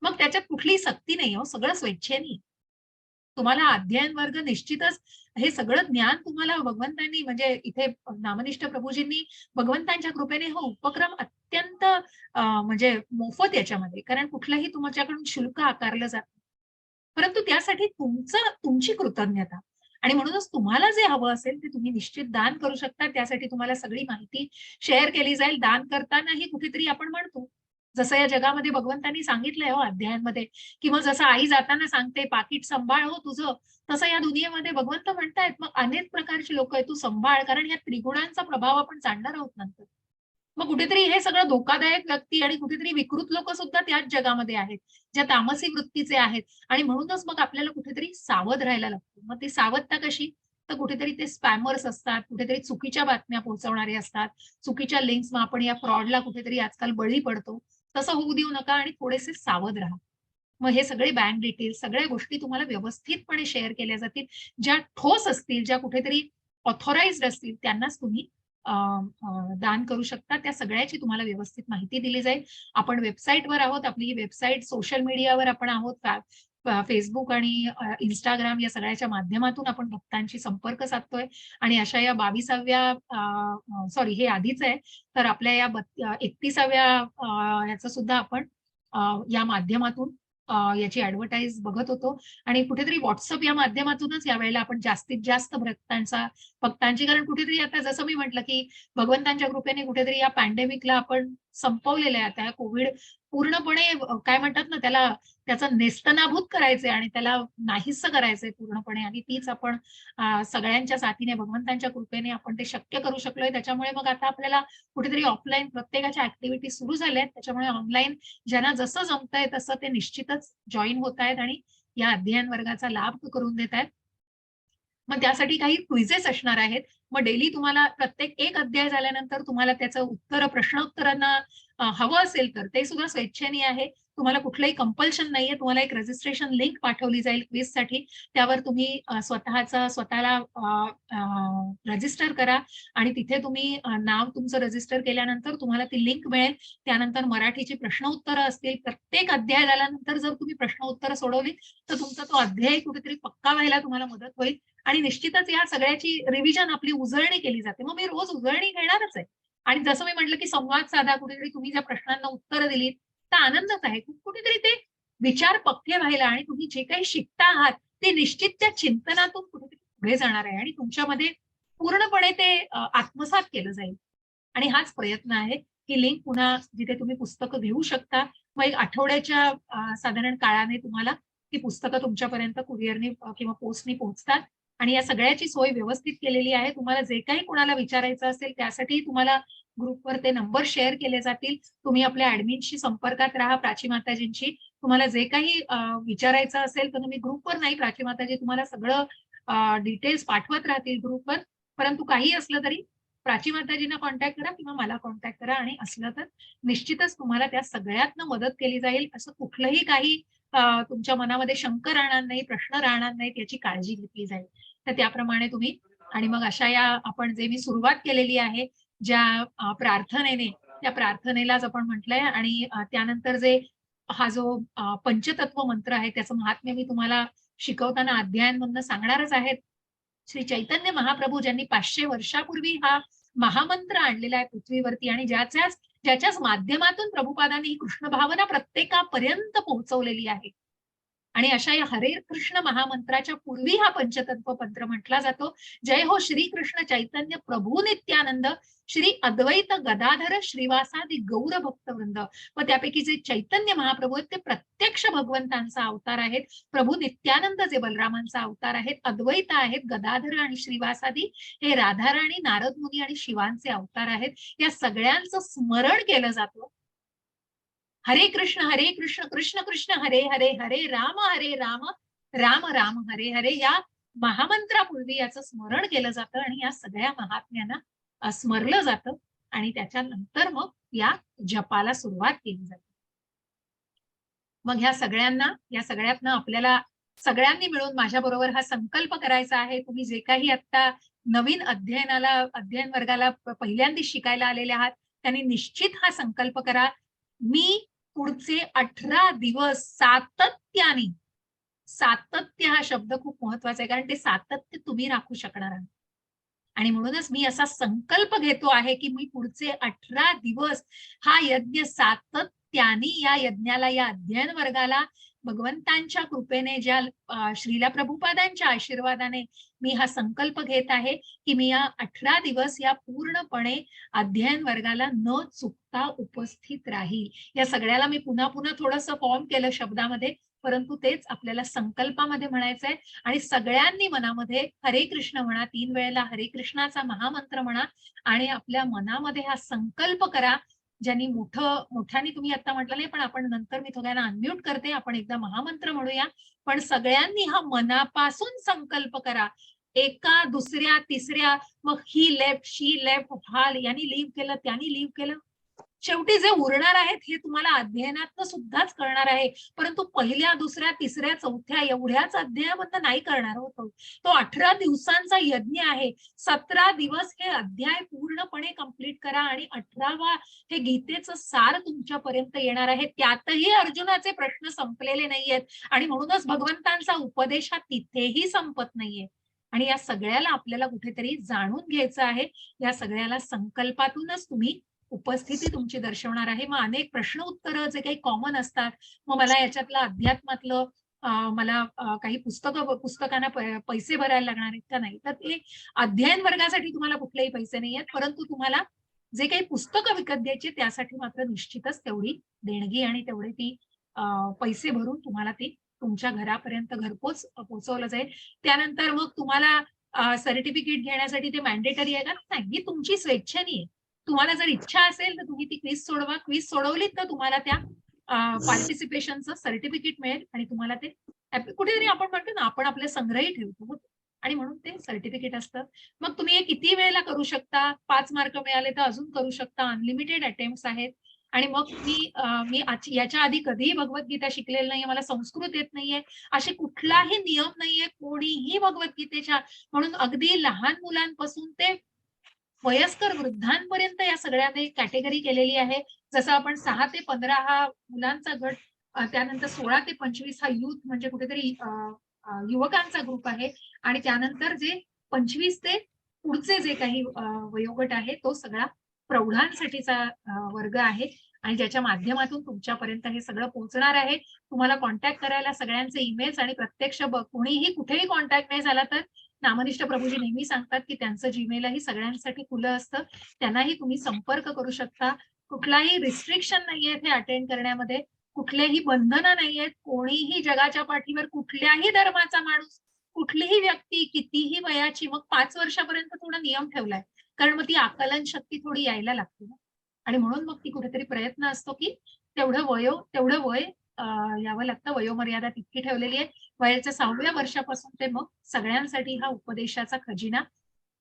मग त्याच्यात कुठलीही सक्ती नाही हो, सगळं स्वेच्छेने. तुम्हाला अध्ययन वर्ग निश्चितच हे सगळं ज्ञान तुम्हाला भगवंतांनी म्हणजे इथे नामनिष्ठ प्रभूजींनी भगवंतांच्या कृपेने हा उपक्रम अत्यंत म्हणजे मोफत याच्यामध्ये कारण कुठलंही तुमच्याकडून शुल्क आकारलं जात नाही. परंतु त्यासाठी तुमची कृतज्ञता आणि म्हणूनच तुम्हाला जे हवं असेल ते तुम्ही निश्चित दान करू शकता. त्यासाठी तुम्हाला सगळी माहिती शेअर केली जाईल. दान करतानाही कुठेतरी आपण म्हणतो, जसं या जगामध्ये भगवंतांनी सांगितलंय हो अध्यायांमध्ये, की मग जसं आई जाताना सांगते, "पाकीट सांभाळ हो तुझं." तसं या दुनियेमध्ये भगवंत म्हणतायत, "मग अनेक प्रकारची लोकं आहेत, तू सांभाळ." कारण या त्रिगुणांचा प्रभाव आपण जाणणार आहोत नंतर. मग कुठेतरी हे सगळं धोकादायक व्यक्ती आणि कुठेतरी विकृत लोकं सुद्धा त्याच जगामध्ये आहेत, ज्या तामसी वृत्तीचे आहेत आणि म्हणूनच मग आपल्याला कुठेतरी सावध राहायला लागतं. मग ती सावधता कशी? तर कुठेतरी ते स्पॅमर्स असतात, कुठेतरी चुकीच्या बातम्या पोहोचवणारे असतात, चुकीच्या लिंक्स मग आपण या फ्रॉडला कुठेतरी आजकाल बळी पडतो. तसं होऊ देऊ नका आणि थोडेसे सावध राहा. मग हे सगळे बँक डिटेल्स सगळ्या गोष्टी तुम्हाला व्यवस्थितपणे शेअर केल्या जातील. ज्या ठोस असतील, ज्या कुठेतरी ऑथराइज्ड असतील त्यांनाच तुम्ही अ, दान करू शकता. त्या सगळ्याची तुम्हाला व्यवस्थित माहिती दिली जाईल. आपण वेबसाईटवर आहोत. आपली ही वेबसाईट सोशल मीडियावर आपण आहोत. Facebook आणि Instagram या सगळ्याच्या माध्यमातून आपण भक्तांशी संपर्क साधतोय आणि अशा या 22व्या सॉरी हे आधीच आहे. तर आपल्या या 31व्या ह्याचं सुद्धा आपण या माध्यमातून याची ॲडव्हर्टाइज बघत होतो आणि कुठेतरी WhatsApp या माध्यमातूनच यावेळेला आपण जास्तीत जास्त भक्तांची कारण कुठेतरी आता जसं मी म्हटलं, की भगवंतांच्या कृपेने कुठेतरी या पॅन्डेमिकला आपण संपवलेलं आहे. आता कोव्हिड पूर्णपणे काय म्हणतात ना त्याचं नेस्तनाबूत करायचंय आणि त्याला नाहीसं करायचंय पूर्णपणे आणि तीच आपण सगळ्यांच्या साथीने भगवंतांच्या कृपेने आपण ते शक्य करू शकलोय. त्याच्यामुळे मग आता आपल्याला कुठेतरी ऑफलाईन प्रत्येकाच्या ॲक्टिव्हिटी सुरू झाल्या आहेत. त्याच्यामुळे ऑनलाईन ज्यांना जसं जमतंय तसं ते निश्चितच जॉइन होत आहेत आणि या अध्ययन वर्गाचा लाभ करून देत आहेत. मग त्यासाठी काही क्विझेस असणार आहेत. मग डेली तुम्हाला प्रत्येक एक अध्याय झाल्यानंतर तुम्हाला त्याचं उत्तरं प्रश्नोत्तरांना हवं असेल तर ते सुद्धा स्वेच्छेने आहे. तुम्हाला कुठलंही कंपल्शन नाहीये. तुम्हाला एक रजिस्ट्रेशन लिंक पाठवली जाईल क्विझसाठी. त्यावर तुम्ही स्वतःला रजिस्टर करा आणि तिथे तुम्ही नाव तुमचं रजिस्टर केल्यानंतर तुम्हाला ती लिंक मिळेल. त्यानंतर मराठीची प्रश्न उत्तरं असतील. प्रत्येक अध्याय झाल्यानंतर जर तुम्ही प्रश्न उत्तरं सोडवली, तर तुमचा तो अध्याय कुठेतरी पक्का व्हायला तुम्हाला मदत होईल आणि निश्चितच या सगळ्याची रिव्हिजन आपली उजळणी केली जाते. मग मी रोज उजळणी घेणारच आहे. आणि जसं मी म्हटलं, की संवाद साधा कुठेतरी तुम्ही ज्या प्रश्नांना उत्तरं दिलीत, तर आनंदच आहे. कुठेतरी ते विचार पक्के व्हायला आणि तुम्ही जे काही शिकता आहात, ते निश्चित त्या चिंतनातून कुठेतरी पुढे जाणार आहे आणि तुमच्यामध्ये पूर्णपणे ते आत्मसात केलं जाईल. आणि हाच प्रयत्न आहे. ही लिंक पुन्हा जिथे तुम्ही पुस्तकं घेऊ शकता. मग एक आठवड्याच्या साधारण काळाने तुम्हाला ही पुस्तकं तुमच्यापर्यंत कुरिअरने किंवा पोस्टनी पोहोचतात. आणि या सगळ्याची सोय व्यवस्थित केलेली आहे. तुम्हाला जे काही कोणाला विचारायचं असेल त्यासाठी तुम्हाला ग्रुपवर ते नंबर शेअर केले जातील. तुम्ही आपल्या ॲडमिनशी संपर्कात राहा, प्राची माताजींशी. तुम्हाला जे काही विचारायचं असेल तर तुम्ही ग्रुपवर नाही, प्राची माताजी तुम्हाला सगळं डिटेल्स पाठवत राहतील ग्रुपवर. परंतु काही असलं तरी प्राची माताजींना कॉन्टॅक्ट करा किंवा मला कॉन्टॅक्ट करा आणि असलं तर निश्चितच तुम्हाला त्या सगळ्यातनं मदत केली जाईल. असं कुठलंही काही तुमच्या मनामध्ये शंका राहणार नाही, प्रश्न राहणार नाहीत याची काळजी घेतली जाईल. तर त्याप्रमाणे तुम्ही आणि मग अशा या आपण जे मी सुरुवात केलेली आहे, ज्या प्रार्थनेने त्या प्रार्थनेलाच आपण म्हटलंय आणि त्यानंतर जे हा जो पंचतत्व मंत्र आहे त्याचं महात्म्य मी तुम्हाला शिकवताना अध्यायांमधनं सांगणारच आहेत. श्री चैतन्य महाप्रभू ज्यांनी 500 वर्षापूर्वी हा महामंत्र आणलेला आहे पृथ्वीवरती आणि ज्याच्याच माध्यमातून प्रभुपादांनी ही कृष्ण भावना प्रत्येकापर्यंत पोहोचवलेली आहे. आणि अशा या हरे कृष्ण महामंत्राच्या पूर्वी हा पंचतत्व मंत्र म्हटला जातो. जय हो श्री कृष्ण चैतन्य प्रभू नित्यानंद श्री अद्वैत गदाधर श्रीवासादि गौर भक्तवृंद. व त्यापैकी जे चैतन्य महाप्रभू आहेत ते प्रत्यक्ष भगवंतांचा अवतार आहेत. प्रभू नित्यानंद जे बलरामांचा अवतार आहेत, अद्वैत आहेत, गदाधर आणि श्रीवासादि हे राधाराणी, नारद मुनी आणि शिवांचे अवतार आहेत. या सगळ्यांचं स्मरण केलं जातं. हरे कृष्ण कृष्ण कृष्ण हरे हरे, हरे राम राम राम हरे हरे. या महामंत्रापूर्वी याचं स्मरण केलं जातं आणि या सगळ्या महात्म्यांना स्मरलं जातं आणि त्याच्यानंतर मग या जपाला सुरुवात केली जाते. मग या सगळ्यातनं आपल्याला सगळ्यांनी मिळून माझ्याबरोबर हा संकल्प करायचा आहे. तुम्ही जे काही आता नवीन अध्ययन वर्गाला पहिल्यांदा शिकायला आलेले आहात त्यांनी निश्चित हा संकल्प करा. मी पुढचे 18 दिवस सातत्य हा शब्द खूप महत्वाचा आहे कारण ते सातत्य तुम्ही राखू शकणार आहात. आणि म्हणूनच मी असा संकल्प घेतो आहे की मी पुढचे 18 दिवस हा यज्ञ सातत्याने या यज्ञाला, या अध्ययन वर्गाला भगवंतांच्या कृपेने, ज्या श्रीला प्रभुपादांच्या आशीर्वादाने मी हा संकल्प घेत आहे की मी या 18 दिवस या पूर्णपणे अध्ययन वर्गाला न चुकता उपस्थित राहील. या सगळ्याला मी पुन्हा पुन्हा थोडंसं फॉर्म केलं शब्दामध्ये, परंतु तेच आपल्याला संकल्पामध्ये म्हणायचंय आणि सगळ्यांनी मनामध्ये हरे कृष्ण म्हणा, 3 वेळेला हरे कृष्णाचा महामंत्र म्हणा आणि आपल्या मनामध्ये हा संकल्प करा. ज्यांनी मोठ्याने तुम्ही आता म्हटलं नाही, पण आपण नंतर मी थोड्याना अनम्यूट करते. आपण एकदा महामंत्र म्हणूया. पण सगळ्यांनी हा मनापासून संकल्प करा. एका, दुसऱ्या, तिसऱ्या, मग ही लेफ्ट, शी लेफ्ट, हा यांनी लीव्ह केलं, त्यांनी लीव्ह केलं. शेवटी जे उरणार आहेत हे तुम्हाला अध्ययनात सुद्धाच कळणार आहे. परंतु पहिल्या, दुसऱ्या, तिसऱ्या, चौथ्या एवढ्याच अध्यायाबद्दल नाही करणार होतो. तो 18 दिवसांचा यज्ञ आहे. 17 दिवस हे अध्याय पूर्णपणे कंप्लीट करा आणि 18वा हे गीतेचं सार तुमच्यापर्यंत येणार आहे. त्यातही अर्जुनाचे प्रश्न संपलेले नाहीयेत आणि म्हणूनच भगवंतांचा उपदेश हा तिथेही संपत नाहीये. आणि या सगळ्याला आपल्याला कुठेतरी जाणून घ्यायचं आहे. या सगळ्याला संकल्पातूनच तुम्ही उपस्थिती तुमची दर्शवणार आहे. मग अनेक प्रश्न उत्तर जे काही कॉमन असतात, मग मला याच्यातलं अध्यात्मातलं मला काही पुस्तकांना पैसे भरायला लागणार आहेत का नाही, तर ते अध्ययन वर्गासाठी तुम्हाला कुठलेही पैसे नाही आहेत, परंतु तुम्हाला जे काही पुस्तकं विकत द्यायची त्यासाठी मात्र निश्चितच तेवढी देणगी आणि तेवढे ती पैसे भरून तुम्हाला ती तुमच्या घरापर्यंत घरपोच पोहोचवलं जाईल. त्यानंतर मग तुम्हाला सर्टिफिकेट घेण्यासाठी ते मॅन्डेटरी आहे का? नाही, ही तुमची स्वेच्छेने आहे. तुम्हाला जर इच्छा असेल तर तुम्ही ती क्विज सोडवा. क्विज सोडवलीत तर तुम्हाला त्या पार्टिसिपेशनचं सर्टिफिकेट मिळेल आणि तुम्हाला ते कुठेतरी आपण म्हणतो ना, आपण आपले संग्रही ठेवतो आणि म्हणून ते सर्टिफिकेट असतं. मग तुम्ही हे किती वेळेला करू शकता? 5 मार्क मिळाले तर अजून करू शकता. अनलिमिटेड अटेम्प्ट्स आहेत. आणि मग मी याच्या आधी कधीही भगवद्गीता शिकलेली नाहीये, मला संस्कृत येत नाहीये, असे कुठलाही नियम नाहीये कोणीही भगवद्गीतेच्या. म्हणून अगदी लहान मुलांपासून ते वयस्कर वृद्धांपर्यंत या सगळ्यांनी कॅटेगरी केलेली आहे. जसं आपण 6 ते 15 हा मुलांचा गट, त्यानंतर 16 ते 25 हा युथ म्हणजे कुठेतरी युवकांचा ग्रुप आहे आणि त्यानंतर जे 25 ते पुढचे जे काही वयोगट आहे तो सगळा प्रौढांसाठीचा वर्ग आहे आणि ज्याच्या माध्यमातून तुमच्यापर्यंत हे सगळं पोहोचणार आहे. तुम्हाला कॉन्टॅक्ट करायला सगळ्यांचे ईमेल्स आणि प्रत्यक्ष कोणीही कुठेही कॉन्टॅक्ट नाही झाला तर नामनिष्ठ प्रभूजी नेहमी सांगतात की त्यांचं जीमेलही सगळ्यांसाठी खुलं असतं. त्यांनाही तुम्ही संपर्क करू शकता. कुठलाही रिस्ट्रिक्शन नाहीये हे अटेंड करण्यामध्ये. कुठलेही बंधनं नाहीयेत. कोणीही जगाच्या पाठीवर कुठल्याही धर्माचा माणूस कुठलीही व्यक्ती कितीही वयाची, मग 5 वर्षापर्यंत थोडा नियम ठेवलाय. कारण मग ती आकलन शक्ती थोडी यायला लागते ना. आणि म्हणून मग ती कुठेतरी प्रयत्न असतो, की तेवढं वय यावं लागतं. वयोमर्यादा तितकी ठेवलेली आहे. वयाच्या 6व्या वर्षापासून ते मग सगळ्यांसाठी हा उपदेशाचा खजिना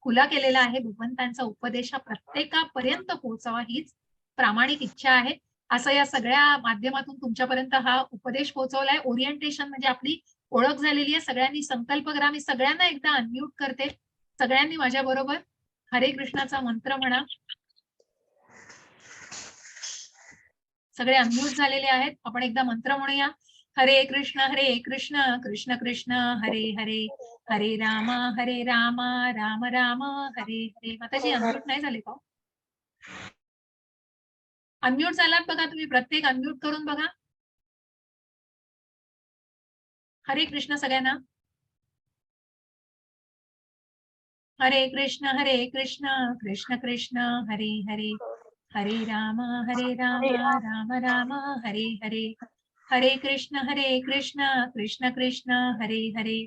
खुला केलेला आहे. भगवंतांचा उपदेश हा प्रत्येकापर्यंत पोहोचावा हीच प्रामाणिक इच्छा आहे. असं या सगळ्या माध्यमातून तुमच्यापर्यंत हा उपदेश पोहोचवलाय. ओरिएंटेशन म्हणजे आपली ओळख झालेली आहे. सगळ्यांनी संकल्प करा. मी सगळ्यांना एकदा अनम्यूट करते. सगळ्यांनी माझ्याबरोबर हरे कृष्णाचा मंत्र म्हणा. सगळे अनम्यूट झालेले आहेत. आपण एकदा मंत्र म्हणूया. हरे कृष्ण कृष्ण कृष्ण हरे हरे, हरे राम राम राम हरे हरे. माताजी अनम्यूट नाही झाले का? अनम्यूट झालात बघा तुम्ही. प्रत्येक अनम्यूट करून बघा. हरे कृष्ण सगळ्यांना. हरे कृष्ण कृष्ण कृष्ण हरे हरे, हरे राम राम राम हरे हरे, हरे कृष्ण कृष्ण कृष्ण हरे हरे,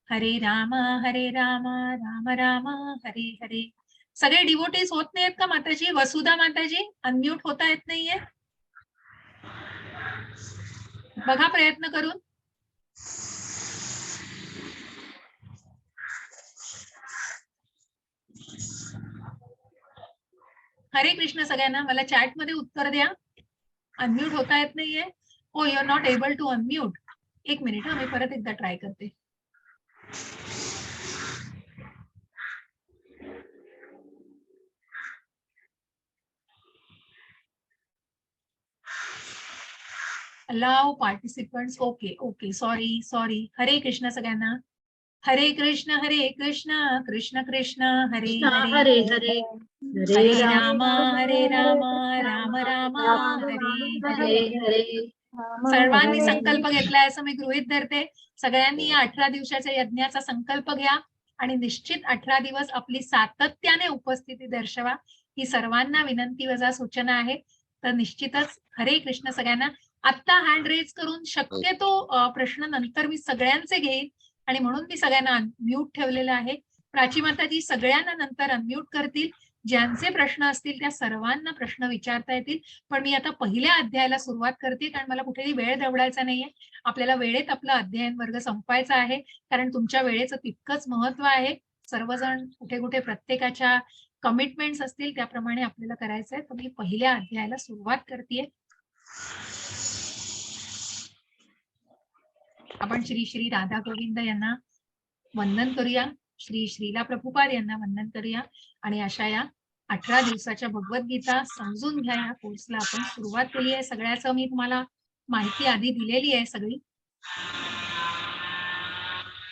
हरे राम राम राम हरे हरे. सगळे डिवोटीज होत नाहीत का माताजी? वसुधा माताजी अनम्यूट होता येत नाहीये, बघा प्रयत्न करून. हरे कृष्ण सगळ्यांना. मला चॅट मध्ये उत्तर द्या. अनम्यूट होता येत नाहीये. Oh you are not able to unmute. एक मिनिट हा, मी परत एकदा ट्राय करते. Allow participants. Okay sorry. Hare Krishna सगळ्यांना. हरे कृष्ण कृष्ण कृष्ण हरे हरे, हरे हरे, हरे राम राम राम हरे हरे. हरे. सर्वांनी संकल्प घेतलाय असं मी गृहीत धरते. सगळ्यांनी या 18 दिवसाच्या यज्ञाचा संकल्प घ्या आणि निश्चित 18 दिवस आपली सातत्याने उपस्थिती दर्शवा. ही सर्वांना विनंती वजा सूचना आहे. तर निश्चितच हरे कृष्ण सगळ्यांना. आत्ता हँड रेज करून शक्यतो प्रश्न नंतर मी सगळ्यांचे घेईन आणि म्हणून मी सगळ्यांना अनम्यूट ठेवलेलं आहे. प्राची माताजी सगळ्यांना नंतर अनम्यूट करतील. ज्यांचे प्रश्न असतील त्या सर्वांना प्रश्न विचारता येतील. पण मी आता पहिल्या अध्यायाला सुरुवात करते, कारण मला कुठेही वेळ दवडायचा नाहीये. आपल्याला वेळेत आपला अध्ययन वर्ग संपवायचा आहे, कारण तुमच्या वेळेचं तितकंच महत्व आहे. सर्वजण कुठे कुठे प्रत्येकाच्या कमिटमेंट्स असतील त्याप्रमाणे आपल्याला करायचंय. तर मी पहिल्या अध्यायाला सुरुवात करते. आपण श्री श्री राधा गोविंद यांना वंदन करूया. श्री श्रीला प्रभुपाद यांना वंदन करूया आणि अशा या 18 दिवसाच्या भगवद्गीता समजून घ्या या कोर्सला आपण सुरुवात केली आहे. सगळ्याचं मी तुम्हाला माहिती आधी दिलेली आहे सगळी.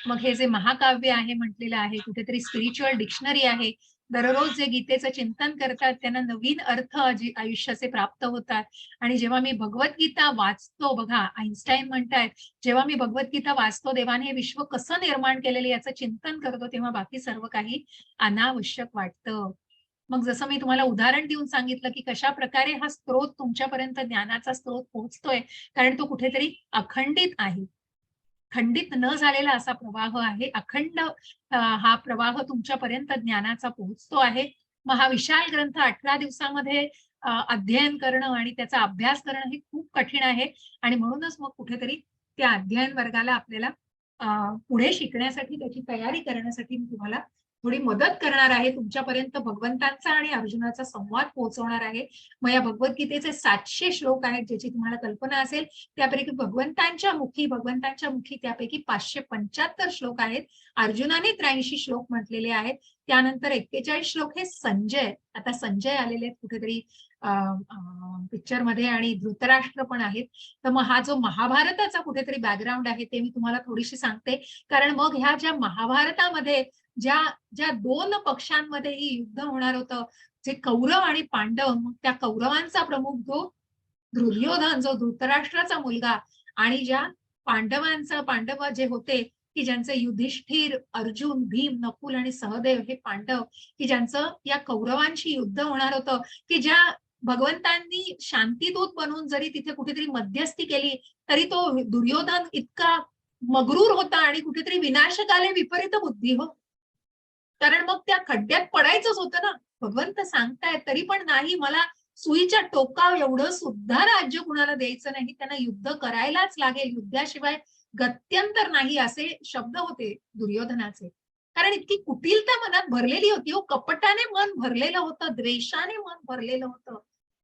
मग हे जे महाकाव्य आहे म्हटलेलं आहे, कुठेतरी स्पिरिच्युअल डिक्शनरी आहे. दररोज जे गीतेचं चिंतन करतात त्यांना नवीन अर्थ आयुष्याचे प्राप्त होतात. आणि जेव्हा मी भगवद्गीता वाचतो, बघा आईन्स्टाईन म्हणतायत, जेव्हा मी भगवद्गीता वाचतो देवाने हे विश्व कसं निर्माण केलेलं याचं चिंतन करतो, तेव्हा बाकी सर्व काही अनावश्यक वाटतं. मग जसं मी तुम्हाला उदाहरण देऊन सांगितलं की कशा प्रकारे हा स्त्रोत तुमच्यापर्यंत ज्ञानाचा स्त्रोत पोहोचतोय, कारण तो कुठेतरी अखंडित आहे. खंडित न झालेला असा प्रवाह आहे. अखंड हा प्रवाह तुमच्यापर्यंत ज्ञानाचा पोहोचतो आहे. मग हा विशाल ग्रंथ 18 दिवसामध्ये अध्ययन करणं आणि त्याचा अभ्यास करणं हे खूप कठीण आहे. आणि म्हणूनच मग कुठेतरी त्या अध्ययन वर्गाला आपल्याला पुढे शिकण्यासाठी, त्याची तयारी करण्यासाठी मी तुम्हाला थोडी मदत करणार आहे. तुमच्यापर्यंत भगवंतांचा आणि अर्जुनाचा संवाद पोहोचवणार आहे. मग या भगवद्गीतेचे 700 श्लोक आहेत, ज्याची तुम्हाला कल्पना असेल. त्यापैकी भगवंतांच्या मुखी त्यापैकी 575 श्लोक आहेत. अर्जुनाने 83 श्लोक म्हटलेले आहेत. त्यानंतर 41 श्लोक हे संजय, आता संजय आलेले आहेत कुठेतरी पिक्चर मध्ये, आणि धृतराष्ट्र पण आहेत. तर मग हा जो महाभारताचा कुठेतरी बॅकग्राऊंड आहे ते मी तुम्हाला थोडीशी सांगते. कारण मग ह्या ज्या महाभारतामध्ये ज्या दोन पक्षांमध्ये ही युद्ध होणार होतं, जे कौरव आणि पांडव, मग त्या कौरवांचा प्रमुख जो दुर्योधन, जो धृतराष्ट्राचा मुलगा, आणि ज्या पांडव जे होते की ज्यांचे युधिष्ठिर, अर्जुन, भीम, नकुल आणि सहदेव हे पांडव, की ज्यांचं या कौरवांशी युद्ध होणार होतं, की ज्या भगवंतांनी शांतीदूत बनवून जरी तिथे कुठेतरी मध्यस्थी केली तरी तो दुर्योधन इतका मगरूर होता आणि कुठेतरी विनाशकाले विपरीत बुद्धी हो. कारण मग त्या खड्ड्यात पडायचंच होतं ना. भगवंत सांगतायत तरी पण नाही, मला सुईच्या टोका एवढं सुद्धा राज्य कुणाला द्यायचं नाही, त्यांना युद्ध करायलाच लागेल, युद्धाशिवाय गत्यंतर नाही, असे शब्द होते दुर्योधनाचे. कारण इतकी कुटिलता मनात भरलेली होती हो, कपटाने मन भरलेलं होतं, द्वेषाने मन भरलेलं होतं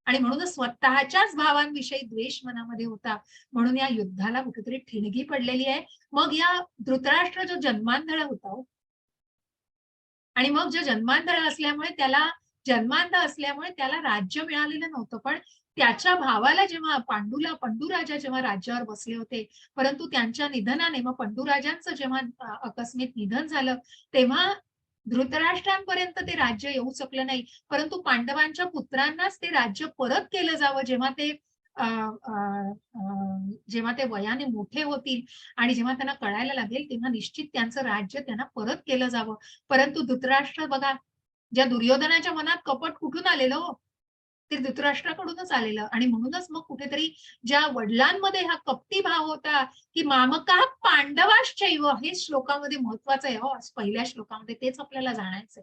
आणि म्हणूनच स्वतःच्याच भावांविषयी द्वेष मनामध्ये होता. म्हणून या युद्धाला कुठेतरी ठिणगी पडलेली आहे. मग या धृतराष्ट्र जो जन्मांधळा होता हो, आणि मग जो जन्मांधळा असल्यामुळे जन्मांध असल्यामुळे त्याला राज्य मिळालेलं नव्हतं. पण त्याच्या भावाला जेव्हा पंडूराजा जेव्हा राज्यावर बसले होते, परंतु त्यांच्या निधनाने मग पंडूराजांचं जेव्हा आकस्मिक निधन झालं, तेव्हा धृतराष्ट्रांपर्यंत ते राज्य येऊ शकलं नाही. परंतु पांडवांच्या पुत्रांनाच ते राज्य परत केलं जावं, जेव्हा ते वयाने मोठे होतील आणि जेव्हा त्यांना कळायला लागेल, तेव्हा निश्चित त्यांचं राज्य त्यांना परत केलं जावं. परंतु धृतराष्ट्र बघा, ज्या दुर्योधनाच्या मनात कपट कुठून आलेलं हो, ते धृतराष्ट्राकडूनच आलेलं आणि म्हणूनच मग कुठेतरी ज्या वडिलांमध्ये हा कपटी भाव होता, की मामका पांडवाश्चैव, हे श्लोकामध्ये महत्वाचं आहे हो, पहिल्या श्लोकामध्ये तेच आपल्याला जाणायचंय.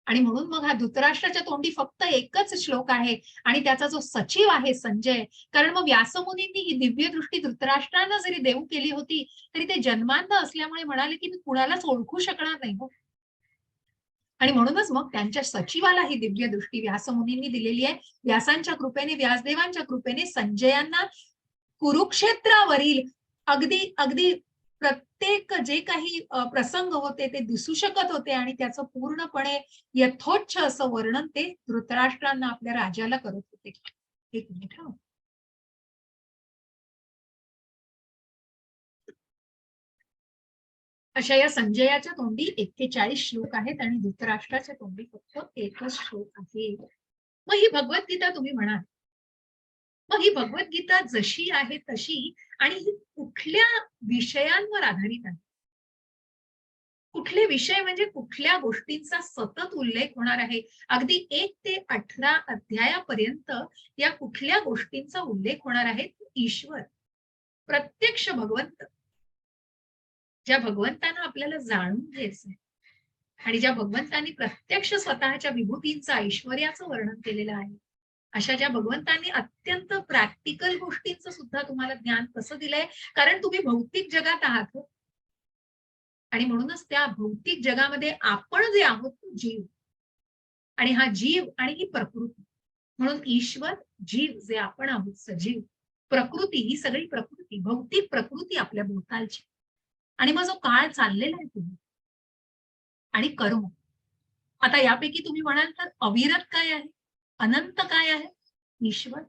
आणि म्हणून मग हा धृतराष्ट्राच्या तोंडी फक्त एकच श्लोक आहे आणि त्याचा जो सचिव आहे संजय, कारण मग व्यासमुनींनी ही दिव्य दृष्टी धृतराष्ट्रांना जरी देऊ केली होती, तरी ते जन्मांध असल्यामुळे म्हणाले की मी कुणालाच ओळखू शकणार नाही हो. आणि म्हणूनच मग त्यांच्या सचिवाला ही दिव्य दृष्टी व्यासमुनींनी दिलेली आहे. व्यासांच्या कृपेने, व्यासदेवांच्या कृपेने संजयांना कुरुक्षेत्रावरील अगदी अगदी प्रत्येक जे काही प्रसंग होते ते दिसू शकत होते आणि त्याचं पूर्णपणे यथोच्छ असं वर्णन ते धृतराष्ट्रांना, आपल्या राजाला करत होते. एक मिनिट हा. अशा या संजयाच्या तोंडी 41 श्लोक आहेत आणि धृतराष्ट्राच्या तोंडी फक्त एकच श्लोक आहे. मग ही भगवद्गीता तुम्ही म्हणाल, मग ही भगवद्गीता जशी आहे तशी आणि ही कुठल्या विषयांवर आधारित आहे? कुठले विषय म्हणजे कुठल्या गोष्टींचा सतत उल्लेख होणार आहे? अगदी 1 ते 18 अध्यायापर्यंत या कुठल्या गोष्टींचा उल्लेख होणार आहे? ईश्वर, प्रत्यक्ष भगवंत, ज्या भगवंतांना आपल्याला जाणून घ्यायचंय आणि ज्या भगवंतांनी प्रत्यक्ष स्वतःच्या विभूतींचं, ऐश्वर्याचं वर्णन केलेलं आहे, अशा ज्या भगवंतांनी अत्यंत प्रॅक्टिकल गोष्टींचं सुद्धा तुम्हाला ज्ञान कसं दिलंय, कारण तुम्ही भौतिक जगात आहात हो. आणि म्हणूनच त्या भौतिक जगामध्ये आपण जे आहोत तो जीव, आणि हा जीव आणि ही प्रकृती, म्हणून ईश्वर, जीव जे आपण आहोत सजीव, प्रकृती ही सगळी प्रकृती, भौतिक प्रकृती आपल्या भोवतालची, आणि मग जो काळ चाललेला आहे तुम्ही, आणि कर्म. आता यापैकी तुम्ही म्हणाल तर अविरत काय आहे, अनंत काय आहे? ईश्वर,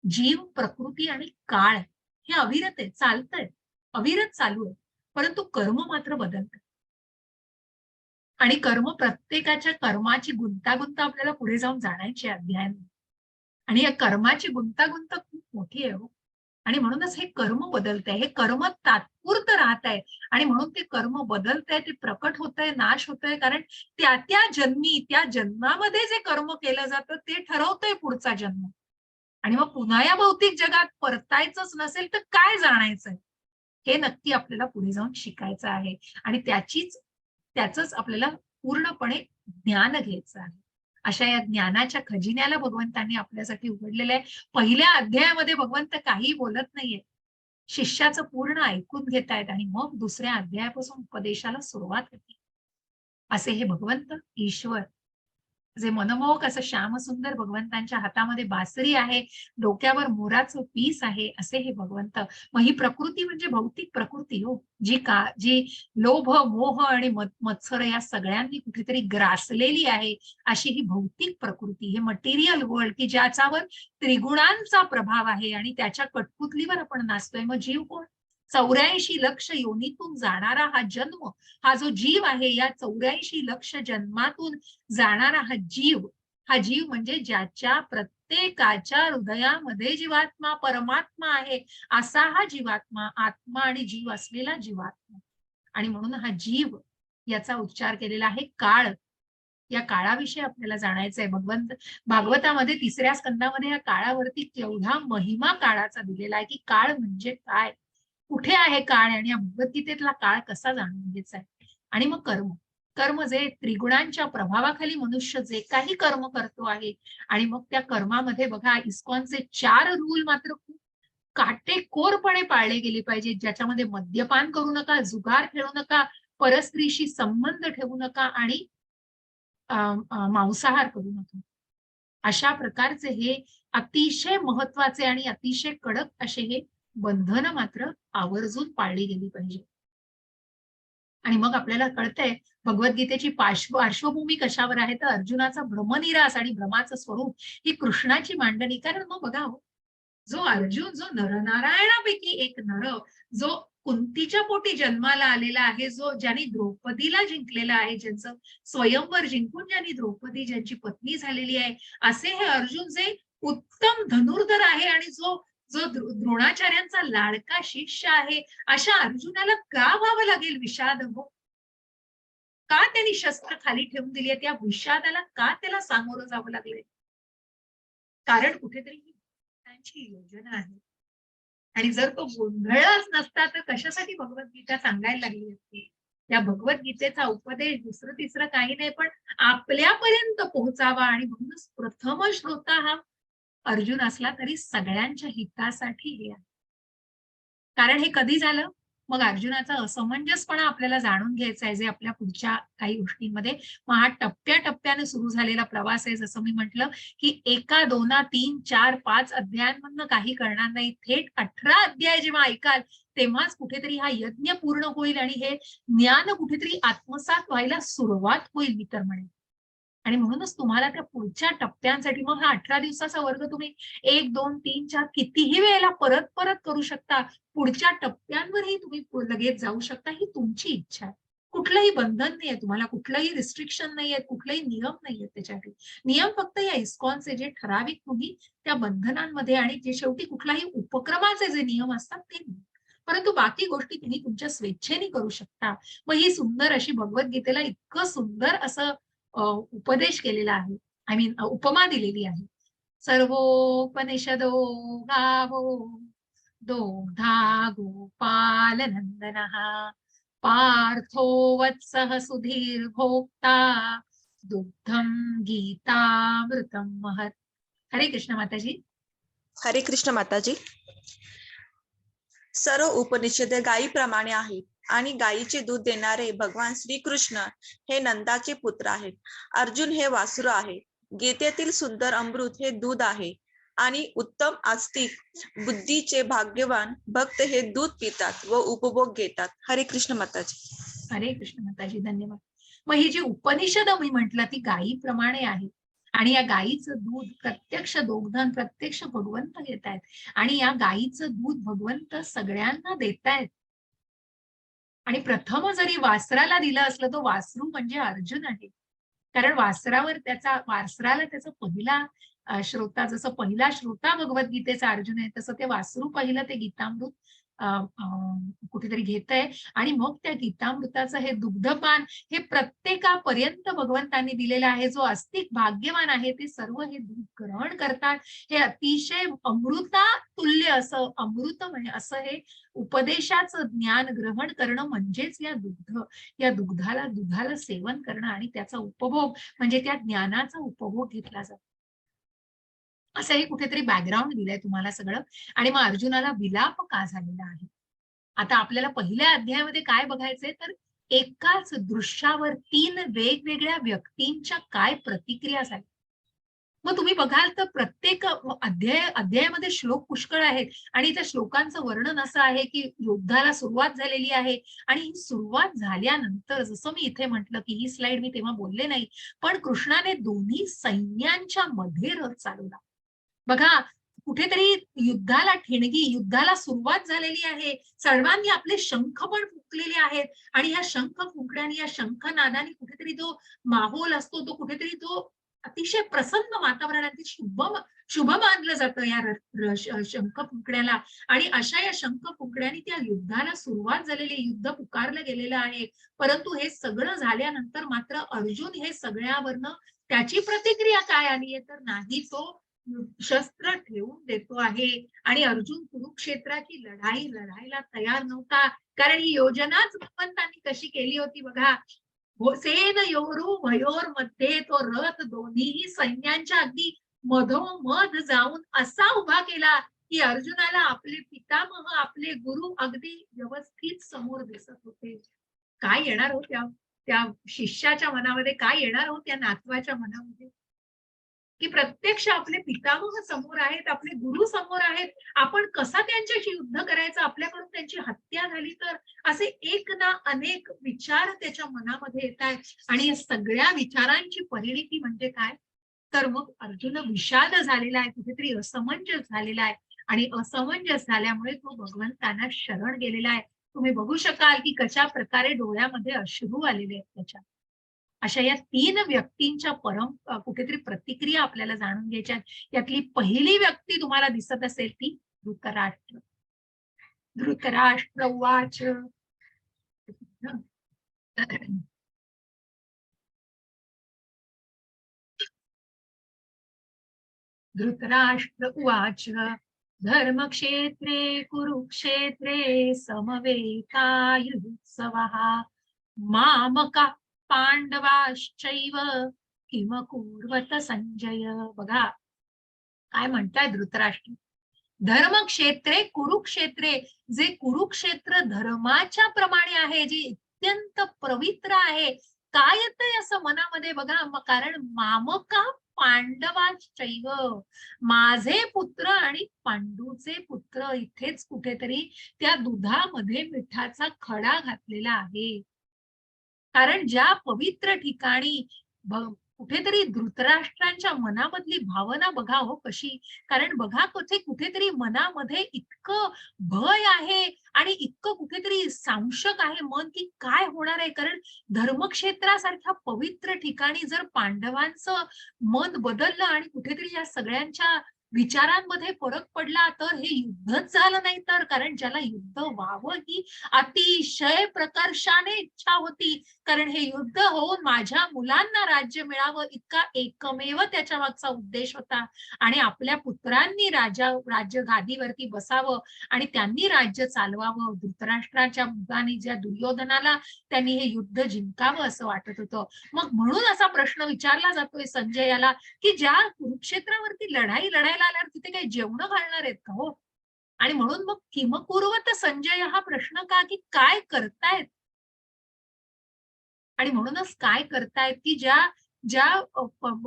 जीव, प्रकृती आणि काळ हे अविरत आहे, चालतंय, अविरत चालू आहे. परंतु कर्म मात्र बदलत, आणि कर्म, प्रत्येकाच्या कर्माची गुंतागुंत आपल्याला पुढे जाऊन जाण्याची अध्यायाने, आणि या कर्माची गुंतागुंत खूप मोठी आहे हो. आणि म्हणूनच हे कर्म बदलत आहे, हे कर्म तात्पुरतं राहत आहे आणि म्हणून ते कर्म बदलत आहे, ते प्रकट होत आहे, नाश होत आहे, कारण त्या त्या जन्मी, त्या जन्मामध्ये जे कर्म केलं जातं ते ठरवतंय पुढचा जन्म. आणि मग पुन्हा या भौतिक जगात परतायचंच नसेल तर काय जाणायचंय, हे नक्की आपल्याला पुढे जाऊन शिकायचं आहे आणि त्याचंच आपल्याला पूर्णपणे ज्ञान घ्यायचं आहे. अशा या ज्ञानाच्या खजिन्याला भगवंतांनी आपल्यासाठी उघडलेलं आहे. पहिल्या अध्यायामध्ये भगवंत काही बोलत नाहीये, शिष्याचं पूर्ण ऐकून घेतायत आणि मग दुसऱ्या अध्यायापासून उपदेशाला सुरुवात होते. असे हे भगवंत ईश्वर, जे मनमोहक असं श्यामसुंदर, भगवंतांच्या हातामध्ये बासरी आहे, डोक्यावर मोराचं पीस आहे, असे हे भगवंत. मग ही प्रकृती म्हणजे भौतिक प्रकृती हो, जी लोभ, मोह आणि मत्सर या सगळ्यांनी कुठेतरी ग्रासलेली आहे, अशी ही भौतिक प्रकृती, हे मटेरियल वर्ल्ड, की ज्याच्यावर त्रिगुणांचा प्रभाव आहे आणि त्याच्या कठपुतलीवर आपण नाचतोय. मग जीव कोण? 84 लक्ष योनीतून जाणारा हा जन्म, हा जो जीव आहे, या 84 लक्ष जन्मातून जाणारा हा जीव म्हणजे ज्याच्या प्रत्येकाच्या हृदयामध्ये जीवात्मा, परमात्मा आहे, असा हा जीवात्मा, आत्मा आणि जीव असलेला जीवात्मा. आणि म्हणून हा जीव याचा उच्चार केलेला आहे काळ. या काळाविषयी आपल्याला जाणायचंय. भागवतामध्ये 3ऱ्या स्कंदामध्ये या काळावरती केवढा महिमा काळाचा दिलेला आहे, की काळ म्हणजे काय, कुठे आहे काळ आणि या भगवद्गीतेतला काळ कसा जाणून घ्यायचा आहे. आणि मग कर्म, कर्म जे त्रिगुणांच्या प्रभावाखाली मनुष्य जे काही कर्म करतो आहे आणि मग त्या कर्मामध्ये बघा इस्कॉनचे 4 रूल मात्र खूप काटेकोरपणे पाळले गेले पाहिजेत, ज्याच्यामध्ये मद्यपान करू नका, जुगार खेळू नका, परस्त्रीशी संबंध ठेवू नका आणि मांसाहार करू नका. अशा प्रकारचे हे अतिशय महत्वाचे आणि अतिशय कडक असे हे बंधन मात्र आवर्जून पाळली गेली पाहिजे. आणि मग आपल्याला कळतंय भगवद्गीतेची पार्श्वभूमी कशावर आहे, तर अर्जुनाचा भ्रमनिरास आणि भ्रमाचं स्वरूप ही कृष्णाची मांडणी. कारण मग बघा जो अर्जुन, जो नरनारायणापैकी एक नर, जो कुंतीच्या पोटी जन्माला आलेला आहे, जो ज्यांनी द्रौपदीला जिंकलेला आहे, ज्यांचं स्वयंवर जिंकून ज्यांनी द्रौपदी ज्यांची पत्नी झालेली आहे, असे हे अर्जुन जे उत्तम धनुर्धर आहे आणि जो जो द्रोणाचार्यांचा लाडका शिष्य आहे, अशा अर्जुनाला का व्हावं लागेल विषाद हो? का त्यांनी शस्त्र खाली ठेवून दिली, त्या विषादाला का त्याला सामोरं जावं लागले? कारण कुठेतरी ही त्यांची योजना आहे. आणि जर तो गोंधळच नसता तर कशासाठी भगवद्गीता सांगायला लागली असती. त्या भगवद्गीतेचा उपदेश दुसरं तिसरं काही नाही, पण आपल्यापर्यंत पोहोचावा. आणि म्हणूनच प्रथम श्रोता हा अर्जुन असला तरी सगळ्यांच्या हितासाठी हे आहे. कारण हे कधी झालं, मग अर्जुनाचा असमंजसपणा आपल्याला जाणून घ्यायचा आहे, जे आपल्या पुढच्या काही गोष्टींमध्ये. मग हा टप्प्याटप्प्याने सुरू झालेला प्रवास आहे. जसं मी म्हटलं की 1, 2, 3, 4, 5 अध्यायांमधनं काही करणार नाही. थेट 18 अध्याय जेव्हा ऐकाल तेव्हाच कुठेतरी हा यज्ञ पूर्ण होईल आणि हे ज्ञान कुठेतरी आत्मसात व्हायला सुरुवात होईल, मी तर म्हणेन. आणि म्हणूनच तुम्हाला त्या पुढच्या टप्प्यांसाठी मग हा 18 दिवसाचा वर्ग तुम्ही 1, 2, 3, 4 कितीही वेळेला परत परत करू शकता. पुढच्या टप्प्यांवरही तुम्ही लगेच जाऊ शकता. ही तुमची इच्छा आहे. कुठलंही बंधन नाहीये तुम्हाला, कुठलंही रिस्ट्रिक्शन नाहीये, कुठलेही नियम नाहीयेत त्याच्यासाठी. नियम फक्त या इस्कॉनचे जे ठराविक तुम्ही त्या बंधनांमध्ये आणि जे शेवटी कुठलाही उपक्रमाचे जे नियम असतात ते, परंतु बाकी गोष्टी तुम्ही तुमच्या स्वेच्छेने करू शकता. मग ही सुंदर अशी भगवद्गीतेला इतकं सुंदर असं उपदेश केलेला आहे. आय मीन उपमा दिलेली आहे. सर्वोपनिषदो गावो दोग्धा गोपालनंदनः पार्थो वत्सः सुधीर्भोक्ता दुग्धम गीतामृतम महत्. हरे कृष्ण माताजी. हरे कृष्ण माताजी. सर्व उपनिषदे गायीप्रमाणे आहेत आणि गायीचे दूध देणारे भगवान श्रीकृष्ण हे नंदाचे पुत्र आहेत. अर्जुन हे वासुर आहे. गीतेतील सुंदर अमृत हे दूध आहे आणि उत्तम आस्तिक बुद्धीचे भाग्यवान भक्त हे दूध पितात व उपभोग घेतात. हरे कृष्ण माताजी. हरे कृष्ण माताजी, धन्यवाद. मग ही जी उपनिषद मी म्हटलं ती गायीप्रमाणे आहे आणि या गायीचं दूध प्रत्यक्ष दोग्धन प्रत्यक्ष भगवंत घेत आहेत आणि या गायीचं दूध भगवंत सगळ्यांना देतायत. आणि प्रथम जरी वासराला दिलं असलं तर वासरू म्हणजे अर्जुन आहे. कारण वासराला त्याचा पहिला श्रोता, जसं पहिला श्रोता भगवद्गीतेचा अर्जुन आहे, तसं ते वासरू पहिलं ते गीतामृत कुठेतरी घेतंय आणि मग त्या गीतामृताचं हे दुग्धपान हे प्रत्येकापर्यंत भगवंतांनी दिलेलं आहे. जो आस्तिक भाग्यवान आहे ते सर्व हे दूध ग्रहण करतात. हे अतिशय अमृता तुल्य असं अमृतमय असं हे उपदेशाचं ज्ञान ग्रहण करणं म्हणजेच या दुधाला सेवन करणं आणि त्याचा उपभोग म्हणजे त्या ज्ञानाचा उपभोग घेतला जातो. असं हे कुठेतरी बॅकग्राऊंड दिलंय तुम्हाला सगळं. आणि मग अर्जुनाला विलाप का झालेला आहे. आता आपल्याला पहिल्या अध्यायामध्ये काय बघायचंय, तर एकाच दृश्यावर 3 वेगवेगळ्या व्यक्तींच्या काय प्रतिक्रिया झाल्या. मग तुम्ही बघाल तर प्रत्येक अध्यायामध्ये श्लोक पुष्कळ आहेत आणि त्या श्लोकांचं वर्णन असं आहे की युद्धाला सुरुवात झालेली आहे आणि ही सुरुवात झाल्यानंतर जसं मी इथे म्हटलं की ही स्लाइड मी तेव्हा बोलले नाही, पण कृष्णाने दोन्ही सैन्यांच्या मध्ये रथ चालवला. बघा कुठेतरी युद्धाला ठिणगी, युद्धाला सुरुवात झालेली आहे. सर्वांनी आपले शंख पण फुंकलेले आहेत आणि या शंख फुंकण्याने, या शंखनादाने कुठेतरी जो माहोल असतो तो कुठेतरी तो अतिशय प्रसन्न वातावरणातील शुभ मानलं जातं या शंख फुंकण्याला. आणि अशा या शंख फुंकण्याने त्या युद्धाला सुरुवात झालेली, युद्ध पुकारलं गेलेलं आहे. परंतु हे सगळं झाल्यानंतर मात्र अर्जुन हे सगळ्यावरनं त्याची प्रतिक्रिया काय आली आहे, तर नाही तो शस्त्र ठेवून देतो आहे आणि अर्जुन कुरुक्षेत्राची लढाई लढायला तयार नव्हता. कारण ही योजनाच भगवंतांनी कशी केली होती बघा. सेनयोरू भयोरमध्ये तो रथ दोन्ही सैन्यांच्या अगदी मधोमध जाऊन असा उभा केला की अर्जुनाला आपले पितामह आपले गुरु अगदी व्यवस्थित समोर दिसत होते. काय येणार हो त्या त्या शिष्याच्या मनामध्ये, काय येणार हो त्या नातवाच्या मनामध्ये, की प्रत्यक्ष आपले पितामह समोर आहेत, आपले गुरु समोर आहेत, आपण कसा त्यांच्याशी युद्ध करायचं, आपल्याकडून त्यांची हत्या झाली तर, असे एक ना अनेक विचार त्याच्या मनामध्ये येत आहेत. आणि या सगळ्या विचारांची परिणिती म्हणजे काय, तर मग अर्जुन विषाद झालेला आहे, कुठेतरी असमंजस झालेला आहे आणि असमंजस झाल्यामुळे तो भगवंतांना शरण गेलेला आहे. तुम्ही बघू शकाल की कशा प्रकारे डोळ्यामध्ये अश्रू आलेले आहेत त्याच्या. अशा या 3 व्यक्तींच्या कुठेतरी प्रतिक्रिया आपल्याला जाणून घ्यायच्या. यातली पहिली व्यक्ती तुम्हाला दिसत असेल ती धृतराष्ट्र. धृतराष्ट्र उवाच. धृतराष्ट्र उवाच. धर्मक्षेत्रे कुरुक्षेत्रे समवेतायुत्सवः मामका पांडवाश्चैव किम कुर्वत संजय. बघा काय म्हणताय धृतराष्ट्र. धर्मक्षेत्रे कुरुक्षेत्रे, जे कुरुक्षेत्र धर्माच्या प्रमाणे आहे, जे अत्यंत पवित्र आहे. काय येतंय असं मनामध्ये बघा, कारण मामका पांडवाश्चैव, माझे पुत्र आणि पांडूचे पुत्र, इथेच कुठेतरी त्या दुधामध्ये मिठाचा खडा घातलेला आहे. कारण ज्या पवित्र ठिकाणी कुठेतरी धृतराष्ट्रांच्या मनामधली भावना बघा हो कशी. कारण बघा कुठेतरी मनामध्ये इतकं भय आहे आणि इतकं कुठेतरी सांशक आहे मन, की काय होणार आहे. कारण धर्मक्षेत्रासारख्या पवित्र ठिकाणी जर पांडवांचं मन बदललं आणि कुठेतरी या सगळ्यांच्या विचारांमध्ये फरक पडला तर हे युद्धच झालं नाही तर. कारण ज्याला युद्ध व्हावं ही अतिशय प्रकर्षाने इच्छा होती, कारण हे युद्ध होऊन माझ्या मुलांना राज्य मिळावं इतका एकमेव त्याच्या मागचा उद्देश होता. आणि आपल्या पुत्रांनी राज्य गादीवरती बसावं आणि त्यांनी राज्य चालवावं. धृतराष्ट्राच्या मुलाने ज्या दुर्योधनाला त्यांनी हे युद्ध जिंकावं असं वाटत होतं. मग म्हणून असा प्रश्न विचारला जातोय संजयाला, की ज्या कुरुक्षेत्रावरती लढाई लढायला आल्यावर तिथे काही जेवण घालणार आहेत का हो. आणि म्हणून मग किमकुर्वत संजय हा प्रश्न का, की काय करतायत. आणि म्हणूनच काय करतायत, की ज्या ज्या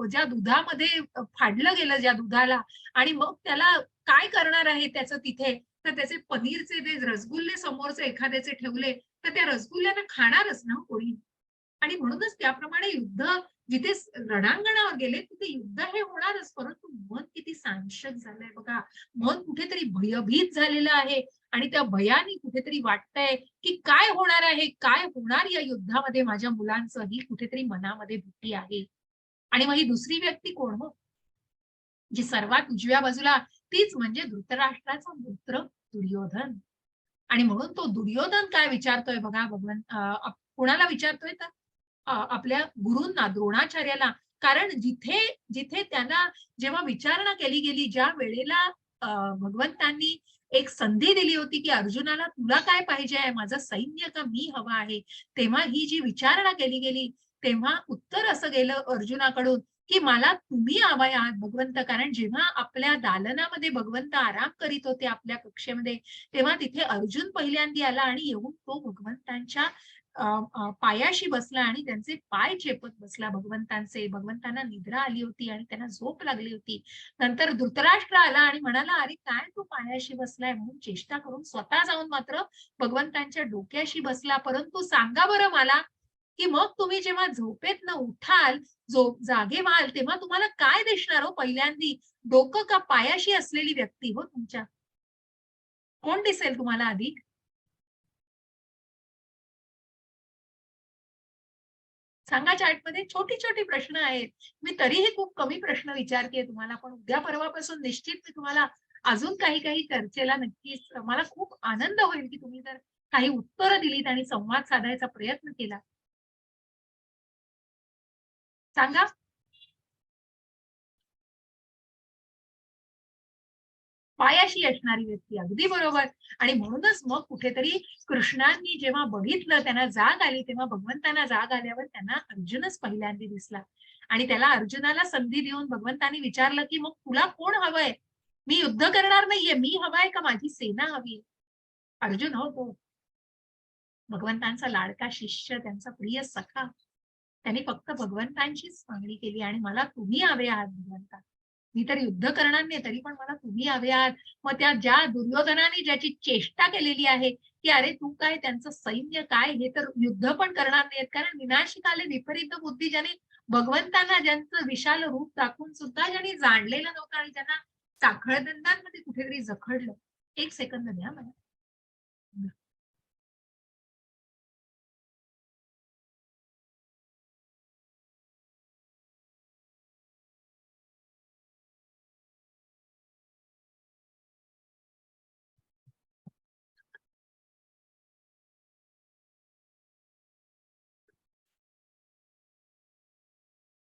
ज्या दुधामध्ये फाडलं गेलं ज्या दुधाला, आणि मग त्याला काय करणार आहे त्याचं तिथे, तर त्याचे पनीरचे ते रसगुल्ले समोरचे एखाद्याचे ठेवले तर त्या रसगुल्ल्यांना खाणारच ना कोणी. आणि म्हणूनच त्याप्रमाणे युद्ध जिथे रणांगणावर गेले तिथे युद्ध हे होणारच. परंतु मन किती सांशक झालंय बघा. मन कुठेतरी भयभीत झालेलं आहे आणि त्या भयाने कुठेतरी वाटतंय की काय होणार आहे, काय होणार या युद्धामध्ये माझ्या मुलांचं, ही कुठेतरी मनामध्ये भीती आहे. आणि मग ही दुसरी व्यक्ती कोण हो, जी सर्वात उजव्या बाजूला, तीच म्हणजे धृतराष्ट्राचा पुत्र दुर्योधन. आणि म्हणून तो दुर्योधन काय विचारतोय बघा, कुणाला विचारतोय तर आपल्या गुरूंना, द्रोणाचार्याला. कारण जिथे जिथे त्यांना जेव्हा विचारणा केली गेली, ज्या वेळेला भगवंतांनी एक संधी दिली होती की अर्जुनाला तुला काय पाहिजे आहे, माझं सैन्य का मी हवा आहे, तेव्हा ही जी विचारणा केली गेली तेव्हा उत्तर असं गेलं अर्जुनाकडून की मला तुम्ही हवाय आहात भगवंत. कारण जेव्हा आपल्या दालनामध्ये भगवंत आराम करीत होते आपल्या कक्षेमध्ये, तेव्हा तिथे अर्जुन पहिल्यांदा आला आणि येऊन तो भगवंतांच्या पायाशी बसला आणि त्यांचे पाय चेपत बसला भगवंतांचे. भगवंतांना निद्रा आली होती आणि त्यांना झोप लागली होती. नंतर धृतराष्ट्र आला आणि म्हणाला, अरे काय तू पायाशी बसलाय, म्हणून चेष्टा करून स्वतः जाऊन मात्र भगवंतांच्या डोक्याशी बसला. परंतु सांगा बरं मला, की मग तुम्ही जेव्हा झोपेतनं उठाल, जागे व्हाल, तेव्हा तुम्हाला काय दिसणार हो पहिल्यांदी, डोकं का पायाशी असलेली व्यक्ती हो तुमच्या? कोण दिसेल तुम्हाला आधी? सांगा चॅटमध्ये. छोटी छोटी प्रश्न आहेत. मी तरीही खूप कमी प्रश्न विचारतेय तुम्हाला, पण उद्या परवापासून निश्चित मी तुम्हाला अजून काही काही चर्चेला नक्कीच, मला खूप आनंद होईल की तुम्ही जर काही उत्तरं दिलीत आणि संवाद साधायचा प्रयत्न केला. सांगा. पायाशी असणारी व्यक्ती, अगदी बरोबर. आणि म्हणूनच मग कुठेतरी कृष्णांनी जेव्हा बघितलं, त्यांना जाग आली, तेव्हा भगवंतांना जाग आल्यावर त्यांना अर्जुनच पहिल्यांदा दिसला. आणि त्याला अर्जुनाला संधी देऊन भगवंतांनी विचारलं, की "मग तुला कोण हवंय? मी युद्ध करणार नाहीये. मी हवाय का माझी सेना हवी?" अर्जुन हो तो भगवंतांचा लाडका शिष्य, त्यांचा प्रिय सखा. त्याने फक्त भगवंतांचीच मागणी केली आणि मला तुम्ही हवे आहात भगवंता. मी तर युद्ध करणार नाही, तरी पण मला तुम्ही हवे आहात. मग त्या ज्या दुर्योधनाने ज्याची चेष्टा केलेली आहे, की "अरे तू काय त्यांचं सैन्य काय, हे तर युद्ध पण करणार नाहीयेत." कारण विनाशिकाले विपरीत बुद्धी ज्याने भगवंतांना ज्यांचं विशाल रूप दाखवून सुद्धा ज्यांनी जाणलेलं नव्हतं आणि त्यांना साखळदंडांमध्ये कुठेतरी जखडलं. 1 सेकंद द्या मला.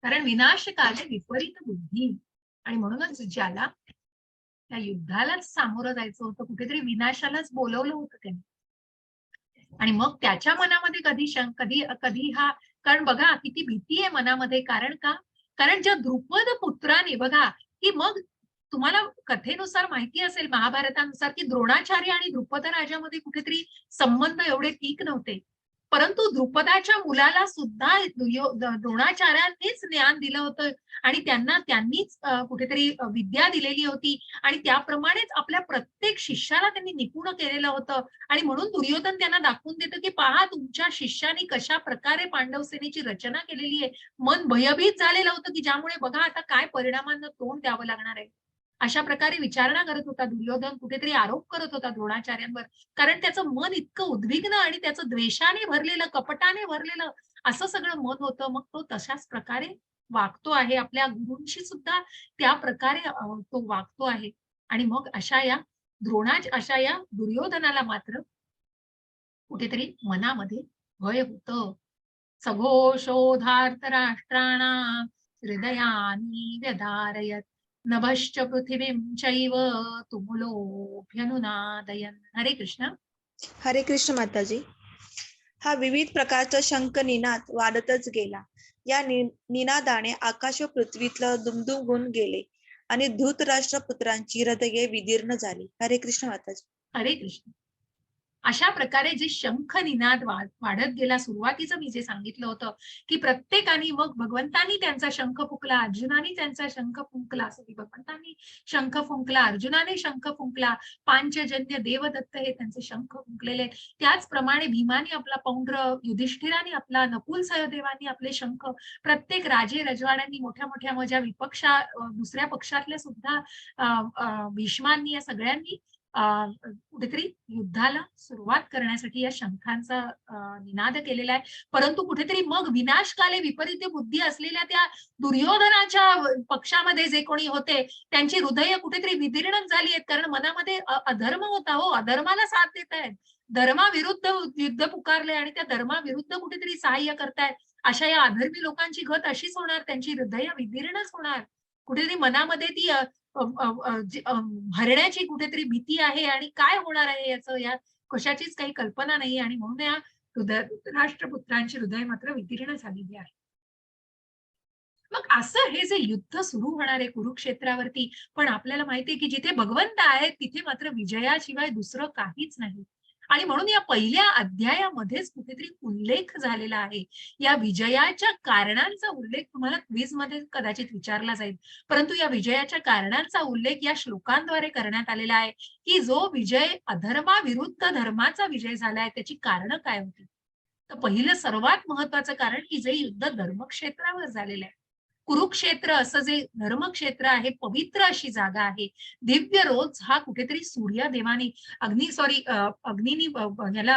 कारण विनाशकाले विपरीत बुद्धी आणि म्हणूनच ज्याला त्या युद्धालाच सामोरं जायचं होतं, कुठेतरी विनाशालाच बोलवलं होतं त्यांनी. आणि मग त्याच्या मनामध्ये कधी कधी हा कारण बघा किती भीती आहे मनामध्ये. कारण का? कारण ज्या द्रुपद पुत्राने बघा, की मग तुम्हाला कथेनुसार माहिती असेल महाभारतानुसार, की द्रोणाचार्य आणि द्रुपद राजामध्ये कुठेतरी संबंध एवढे ठीक नव्हते. परंतु द्रुपदाच्या मुलाला सुद्धा द्रोणाचार्यांनीच ज्ञान दिलं होतं आणि त्यांनीच कुठेतरी विद्या दिलेली होती आणि त्याप्रमाणेच आपल्या प्रत्येक शिष्याला त्यांनी निपुण केलेलं होतं. आणि म्हणून दुर्योधन त्यांना दाखवून देतो, की पहा तुमच्या शिष्याने कशा प्रकारे पांडव सेनेची रचना केलेली आहे. मन भयभीत झालेलं होतं, की ज्यामुळे बघा आता काय परिणामांना तोंड द्यावं लागणार आहे. अशा प्रकारे विचारणा करत होता दुर्योधन, कुठेतरी आरोप करत होता द्रोणाचार्यांवर. कारण त्याचं मन इतकं उद्विग्न आणि त्याचं द्वेषाने भरलेलं, कपटाने भरलेलं असं सगळं मन होतं. मग तो तशाच प्रकारे वागतो आहे. आपल्या गुरूंशी सुद्धा त्या प्रकारे तो वागतो आहे. आणि मग अशा या दुर्योधनाला मात्र कुठेतरी मनामध्ये भय होतं. सघोषोधार्त राष्ट्राणां हृदयानि व्यधारयत् नभश्च पृथिवीं चैव तुमुलोऽभ्यनुनादयन्. हरे कृष्ण. हरे कृष्ण माताजी. हा विविध प्रकारचा शंख निनाद वाढतच गेला. या निनादाने आकाश व पृथ्वीतलं दुमदुमून गेले आणि धृतराष्ट्र पुत्रांची हृदये विदीर्ण झाली. हरे कृष्ण माताजी. हरे कृष्ण. अशा प्रकारे जे शंख निनाद वाढत गेला, सुरुवातीचं मी जे सांगितलं होतं, की प्रत्येकाने मग भगवंतांनी त्यांचा शंख फुंकला, अर्जुनाने त्यांचा शंख फुंकला, सॉरी भगवंतांनी शंख फुंकला, अर्जुनाने शंख फुंकला, पांचजन्य देवदत्त हे त्यांचे शंख फुंकलेले. त्याचप्रमाणे भीमाने आपला पौंड्र, युधिष्ठिराने आपला, नकुल सहदेवांनी आपले शंख, प्रत्येक राजे रजवाड्यांनी मोठ्या-मोठ्या माझ्या दुसऱ्या पक्षातल्या सुद्धा भीष्मांनी या सगळ्यांनी कुठेतरी युद्धाला सुरुवात करण्यासाठी या शंखांचा निनाद केलेला आहे. परंतु कुठेतरी मग विनाशकाले विपरीत बुद्धी असलेल्या त्या दुर्योधनाच्या पक्षामध्ये जे कोणी होते, त्यांची हृदय कुठेतरी विदीर्ण झाली आहेत. कारण मनामध्ये अधर्म होता हो, अधर्माला साथ देत आहेत. धर्माविरुद्ध युद्ध पुकारले आणि त्या धर्माविरुद्ध कुठेतरी सहाय्य करतायत. अशा या अधर्मी लोकांची गत अशीच होणार, त्यांची हृदय विदीर्णच होणार. कुठेतरी मनामध्ये ती भरण्याची कुठेतरी भीती आहे आणि काय होणार आहे याचं या कशाचीच काही कल्पना नाही आणि म्हणून या राष्ट्रपुत्रांची हृदय मात्र विदीर्ण झालेली आहे. मग असं हे जे युद्ध सुरू होणार आहे कुरुक्षेत्रावरती, पण आपल्याला माहितीये की जिथे भगवंत आहेत तिथे मात्र विजयाशिवाय दुसरं काहीच नाही. आणि म्हणून या पहिल्या अध्यायामध्येच कुठेतरी उल्लेख झालेला आहे. या विजयाच्या कारणांचा उल्लेख तुम्हाला क्विझमध्ये कदाचित विचारला जाईल. परंतु या विजयाच्या कारणांचा उल्लेख या श्लोकांद्वारे करण्यात आलेला आहे, की जो विजय अधर्माविरुद्ध धर्माचा विजय झालाय त्याची कारणं काय होती? तर पहिलं सर्वात महत्वाचं कारण की जे युद्ध धर्मक्षेत्रावर झालेलं आहे. कुरुक्षेत्र असं जे धर्मक्षेत्र आहे, पवित्र अशी जागा आहे. दिव्य रोज हा कुठेतरी सूर्यदेवाने अग्नीनी याला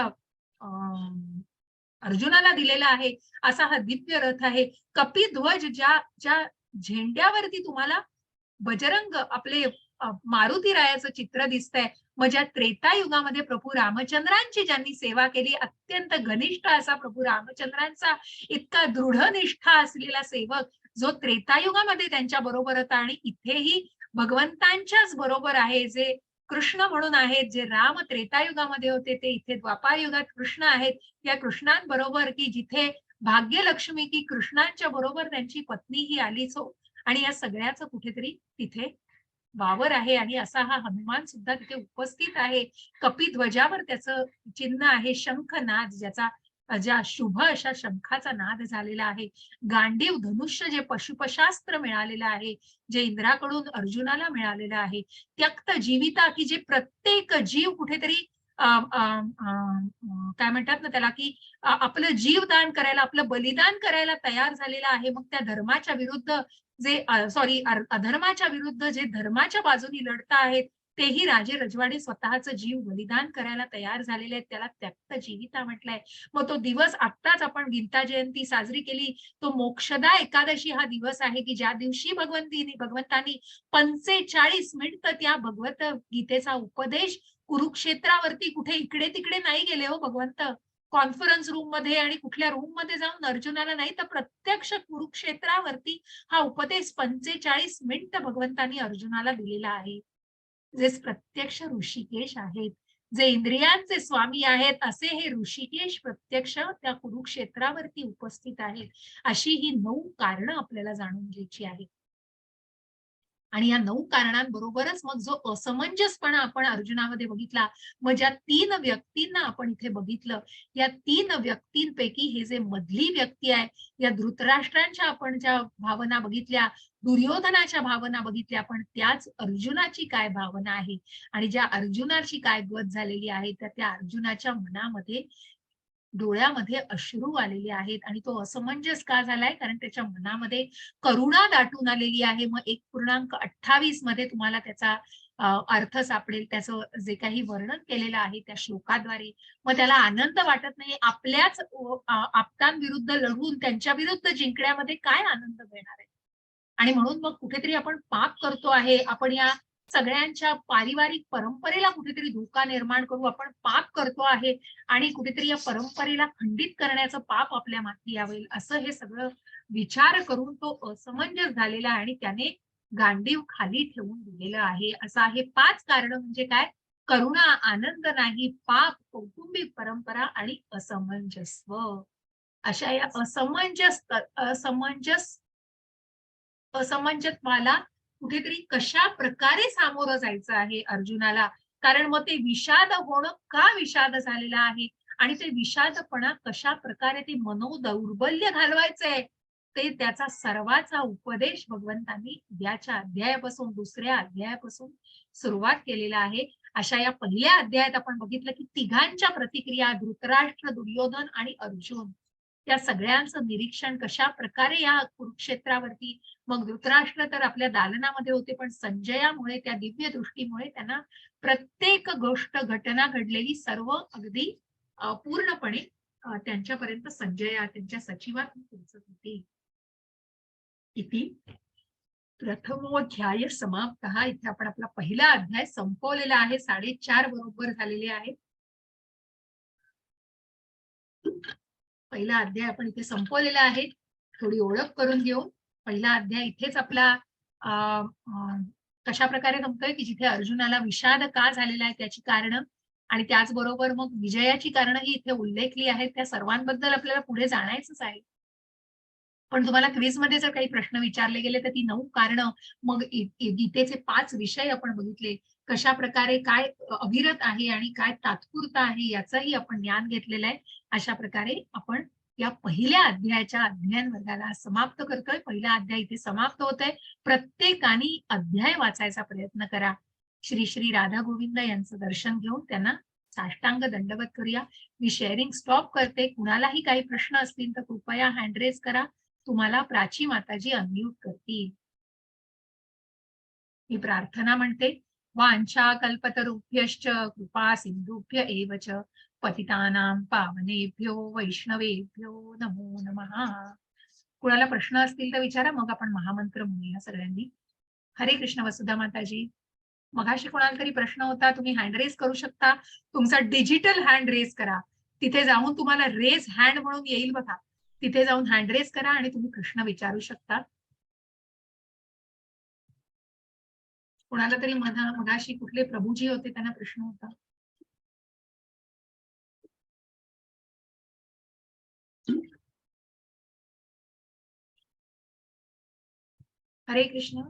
अर्जुनाला दिलेला आहे. असा हा दिव्य रथ आहे. कपिध्वज ज्या झेंड्यावरती तुम्हाला बजरंग आपले मारुती रायाचं चित्र दिसतंय. मग ज्या त्रेतायुगामध्ये प्रभू रामचंद्रांची ज्यांनी सेवा केली, अत्यंत घनिष्ठ असा प्रभू रामचंद्रांचा इतका दृढ निष्ठा असलेला सेवक जो त्रेतायुगामध्ये त्यांच्या बरोबर होता आणि इथेही भगवंतांच्याच बरोबर आहे, जे कृष्ण म्हणून आहेत, जे राम त्रेतायुगामध्ये होते ते इथे द्वापार युगात कृष्ण आहेत. या कृष्णांबरोबर की जिथे भाग्यलक्ष्मी की कृष्णांच्या बरोबर त्यांची पत्नीही आलीच हो. आणि या सगळ्याचं कुठेतरी तिथे वावर आहे आणि असा हा हनुमान सुद्धा तिथे उपस्थित आहे. कपिध्वजावर त्याचं चिन्ह आहे. शंखनाद ज्या शुभ अशा शंखाचा नाद झालेला आहे. गांडीव धनुष्य जे पशुपशास्त्र मिळालेलं आहे, जे इंद्राकडून अर्जुनाला मिळालेलं आहे. त्यक्त जीविता की जे प्रत्येक जीव कुठेतरी काय म्हणतात ना त्याला की आपलं जीवदान करायला, आपलं बलिदान करायला तयार झालेला आहे. मग त्या धर्माच्या विरुद्ध जे अधर्माच्या विरुद्ध जे धर्माच्या बाजूनी लढता आहेत, तेही राजे रजवाडे स्वतःचं जीव बलिदान करायला तयार झालेले आहेत. त्याला त्यक्त जीविता म्हटलंय. मग तो दिवस आत्ताच आपण गीता जयंती साजरी केली. तो मोक्षदा एकादशी हा दिवस आहे की ज्या दिवशी भगवंतांनी 45 मिनिटं त्या भगवत गीतेचा उपदेश कुरुक्षेत्रावरती कुठे इकडे तिकडे नाही गेले हो भगवंत. कॉन्फरन्स रूम मध्ये आणि कुठल्या रूम मध्ये जाऊन अर्जुनाला नाही तर प्रत्यक्ष कुरुक्षेत्रावरती हा उपदेश 45 मिनिटं भगवंतांनी अर्जुनाला दिलेला आहे. जे प्रत्यक्ष ऋषिकेश आहेत, जे इंद्रियांचे स्वामी आहेत, असे हे ऋषिकेश प्रत्यक्ष त्या कुरुक्षेत्रावरती उपस्थित आहेत. अशी ही 9 कारणं आपल्याला जाणून घ्यायची आहेत. आणि या 9 कारणांबरोबरच मग जो असमंजसपणा आपण अर्जुनामध्ये बघितला, मग ज्या 3 व्यक्तींना आपण इथे बघितलं, या 3 व्यक्तींपैकी हे जे मधली व्यक्ती आहे, या धृतराष्ट्रांच्या आपण ज्या भावना बघितल्या, दुर्योधनाच्या भावना बघितल्या, पण त्याच अर्जुनाची काय भावना आहे आणि ज्या अर्जुनाची काय गत झालेली आहे, तर त्या अर्जुनाच्या मनामध्ये डोळ्यामध्ये अश्रू आलेले आहेत आणि तो असमंजस का झालाय कारण त्याच्या मनामध्ये करुणा दाटून आलेली आहे. मग 1.28 मध्ये तुम्हाला त्याचा अर्थ सापडेल. त्याचं जे काही वर्णन केलेलं आहे त्या श्लोकाद्वारे. मग त्याला आनंद वाटत नाही. आपल्याच आप्तांविरुद्ध लढून त्यांच्या विरुद्ध जिंकण्यामध्ये काय आनंद मिळणार आहे. आणि म्हणून मग कुठेतरी आपण पाप करतो आहे. आपण या सगळ्यांच्या पारिवारिक परंपरेला कुठेतरी धोका निर्माण करू आपण पाप करतो आहे आणि कुठेतरी या परंपरेला खंडित करण्याचं पाप आपल्या माथी यावेल असं हे सगळं विचार करून तो असमंजस झालेला आहे आणि त्याने गांडीव खाली ठेवून दिलेलं आहे. असं आहे 5 कारण म्हणजे काय करुणा, आनंद नाही, पाप, कौटुंबिक परंपरा आणि असमंजस्व. अशा या असमंजसत्वाला कुठेतरी कशा प्रकारे सामोरं जायचं आहे अर्जुनाला. कारण मग ते विषाद होणं का विषाद झालेलं आहे आणि ते विषादपणा कशा प्रकारे ते मनोदौर्बल्य घालवायचंय ते त्याचा सर्वाचा उपदेश भगवंतांनी उद्याच्या अध्यायापासून दुसऱ्या अध्यायापासून सुरुवात केलेला आहे. अशा या पहिल्या अध्यायात आपण बघितलं की तिघांच्या प्रतिक्रिया धृतराष्ट्र, दुर्योधन आणि अर्जुन त्या सगळ्यांचं निरीक्षण कशा प्रकारे या कुरुक्षेत्रावरती मग धृतराष्ट्र तर आपल्या दालनामध्ये होते पण संजयामुळे त्या दिव्य दृष्टीमुळे त्यांना प्रत्येक गोष्ट घटना घडलेली सर्व अगदी पूर्णपणे त्यांच्यापर्यंत संजया त्यांच्या सचिवात पोहोचत होती. इति प्रथमोध्याय समाप्त. इथे आपण आपला पहिला अध्याय संपवलेला आहे. 4:30 बरोबर झालेले आहे. पहिला अध्याय आपण इथे संपवलेला आहे. थोडी ओळख करून घेऊन पहिला अध्याय इथेच आपला कशा प्रकारे संपतोय की जिथे अर्जुनाला विषाद का झालेला आहे त्याची कारणं आणि त्याचबरोबर मग विजयाची कारणं ही इथे उल्लेखली आहेत. त्या सर्वांबद्दल आपल्याला पुढे जाणायचंच आहे. पण तुम्हाला क्विज मध्ये जर काही प्रश्न विचारले गेले तर ती 9 कारणं मग गीतेचे 5 विषय आपण बघितले. कशा प्रकारे काय अविरत आहे आणि काय तात्पुरता आहे याचंही आपण ज्ञान घेतलेलं आहे. अशा प्रकारे आपण या पहिल्या अध्यायाच्या अध्ययन वर्गाला समाप्त करतोय. पहिला अध्याय इथे समाप्त होतोय. प्रत्येकाने अध्याय वाचायचा प्रयत्न करा. श्री श्री राधा गोविंद यांचं दर्शन घेऊन त्यांना साष्टांग दंडवत करूया. मी शेअरिंग स्टॉप करते. कुणालाही काही प्रश्न असतील तर कृपया हँड रेज करा. तुम्हाला प्राची माताजी अनम्यूट करतील. मी प्रार्थना म्हणते वांछा कल्पतरुभ्यश्च कृपा सिंधुभ्य एव च पतितानां पावनेभ्यो वैष्णवेभ्यो नमो नमः. कुणाला प्रश्न असतील तर विचारा मग आपण महामंत्र म्हणूया सगळ्यांनी. हरे कृष्ण वसुधा माताजी. मगाशी कोणाला तरी प्रश्न होता तुम्ही हँड रेज करू शकता. तुमचा डिजिटल हँड रेज करा. तिथे जाऊन तुम्हाला रेज हँड म्हणून येईल बघा. तिथे जाऊन हँड रेज करा आणि तुम्ही प्रश्न विचारू शकता. कोणाला तरी मगाशी कुठले प्रभूजी होते त्यांना प्रश्न होता. हरे कृष्ण.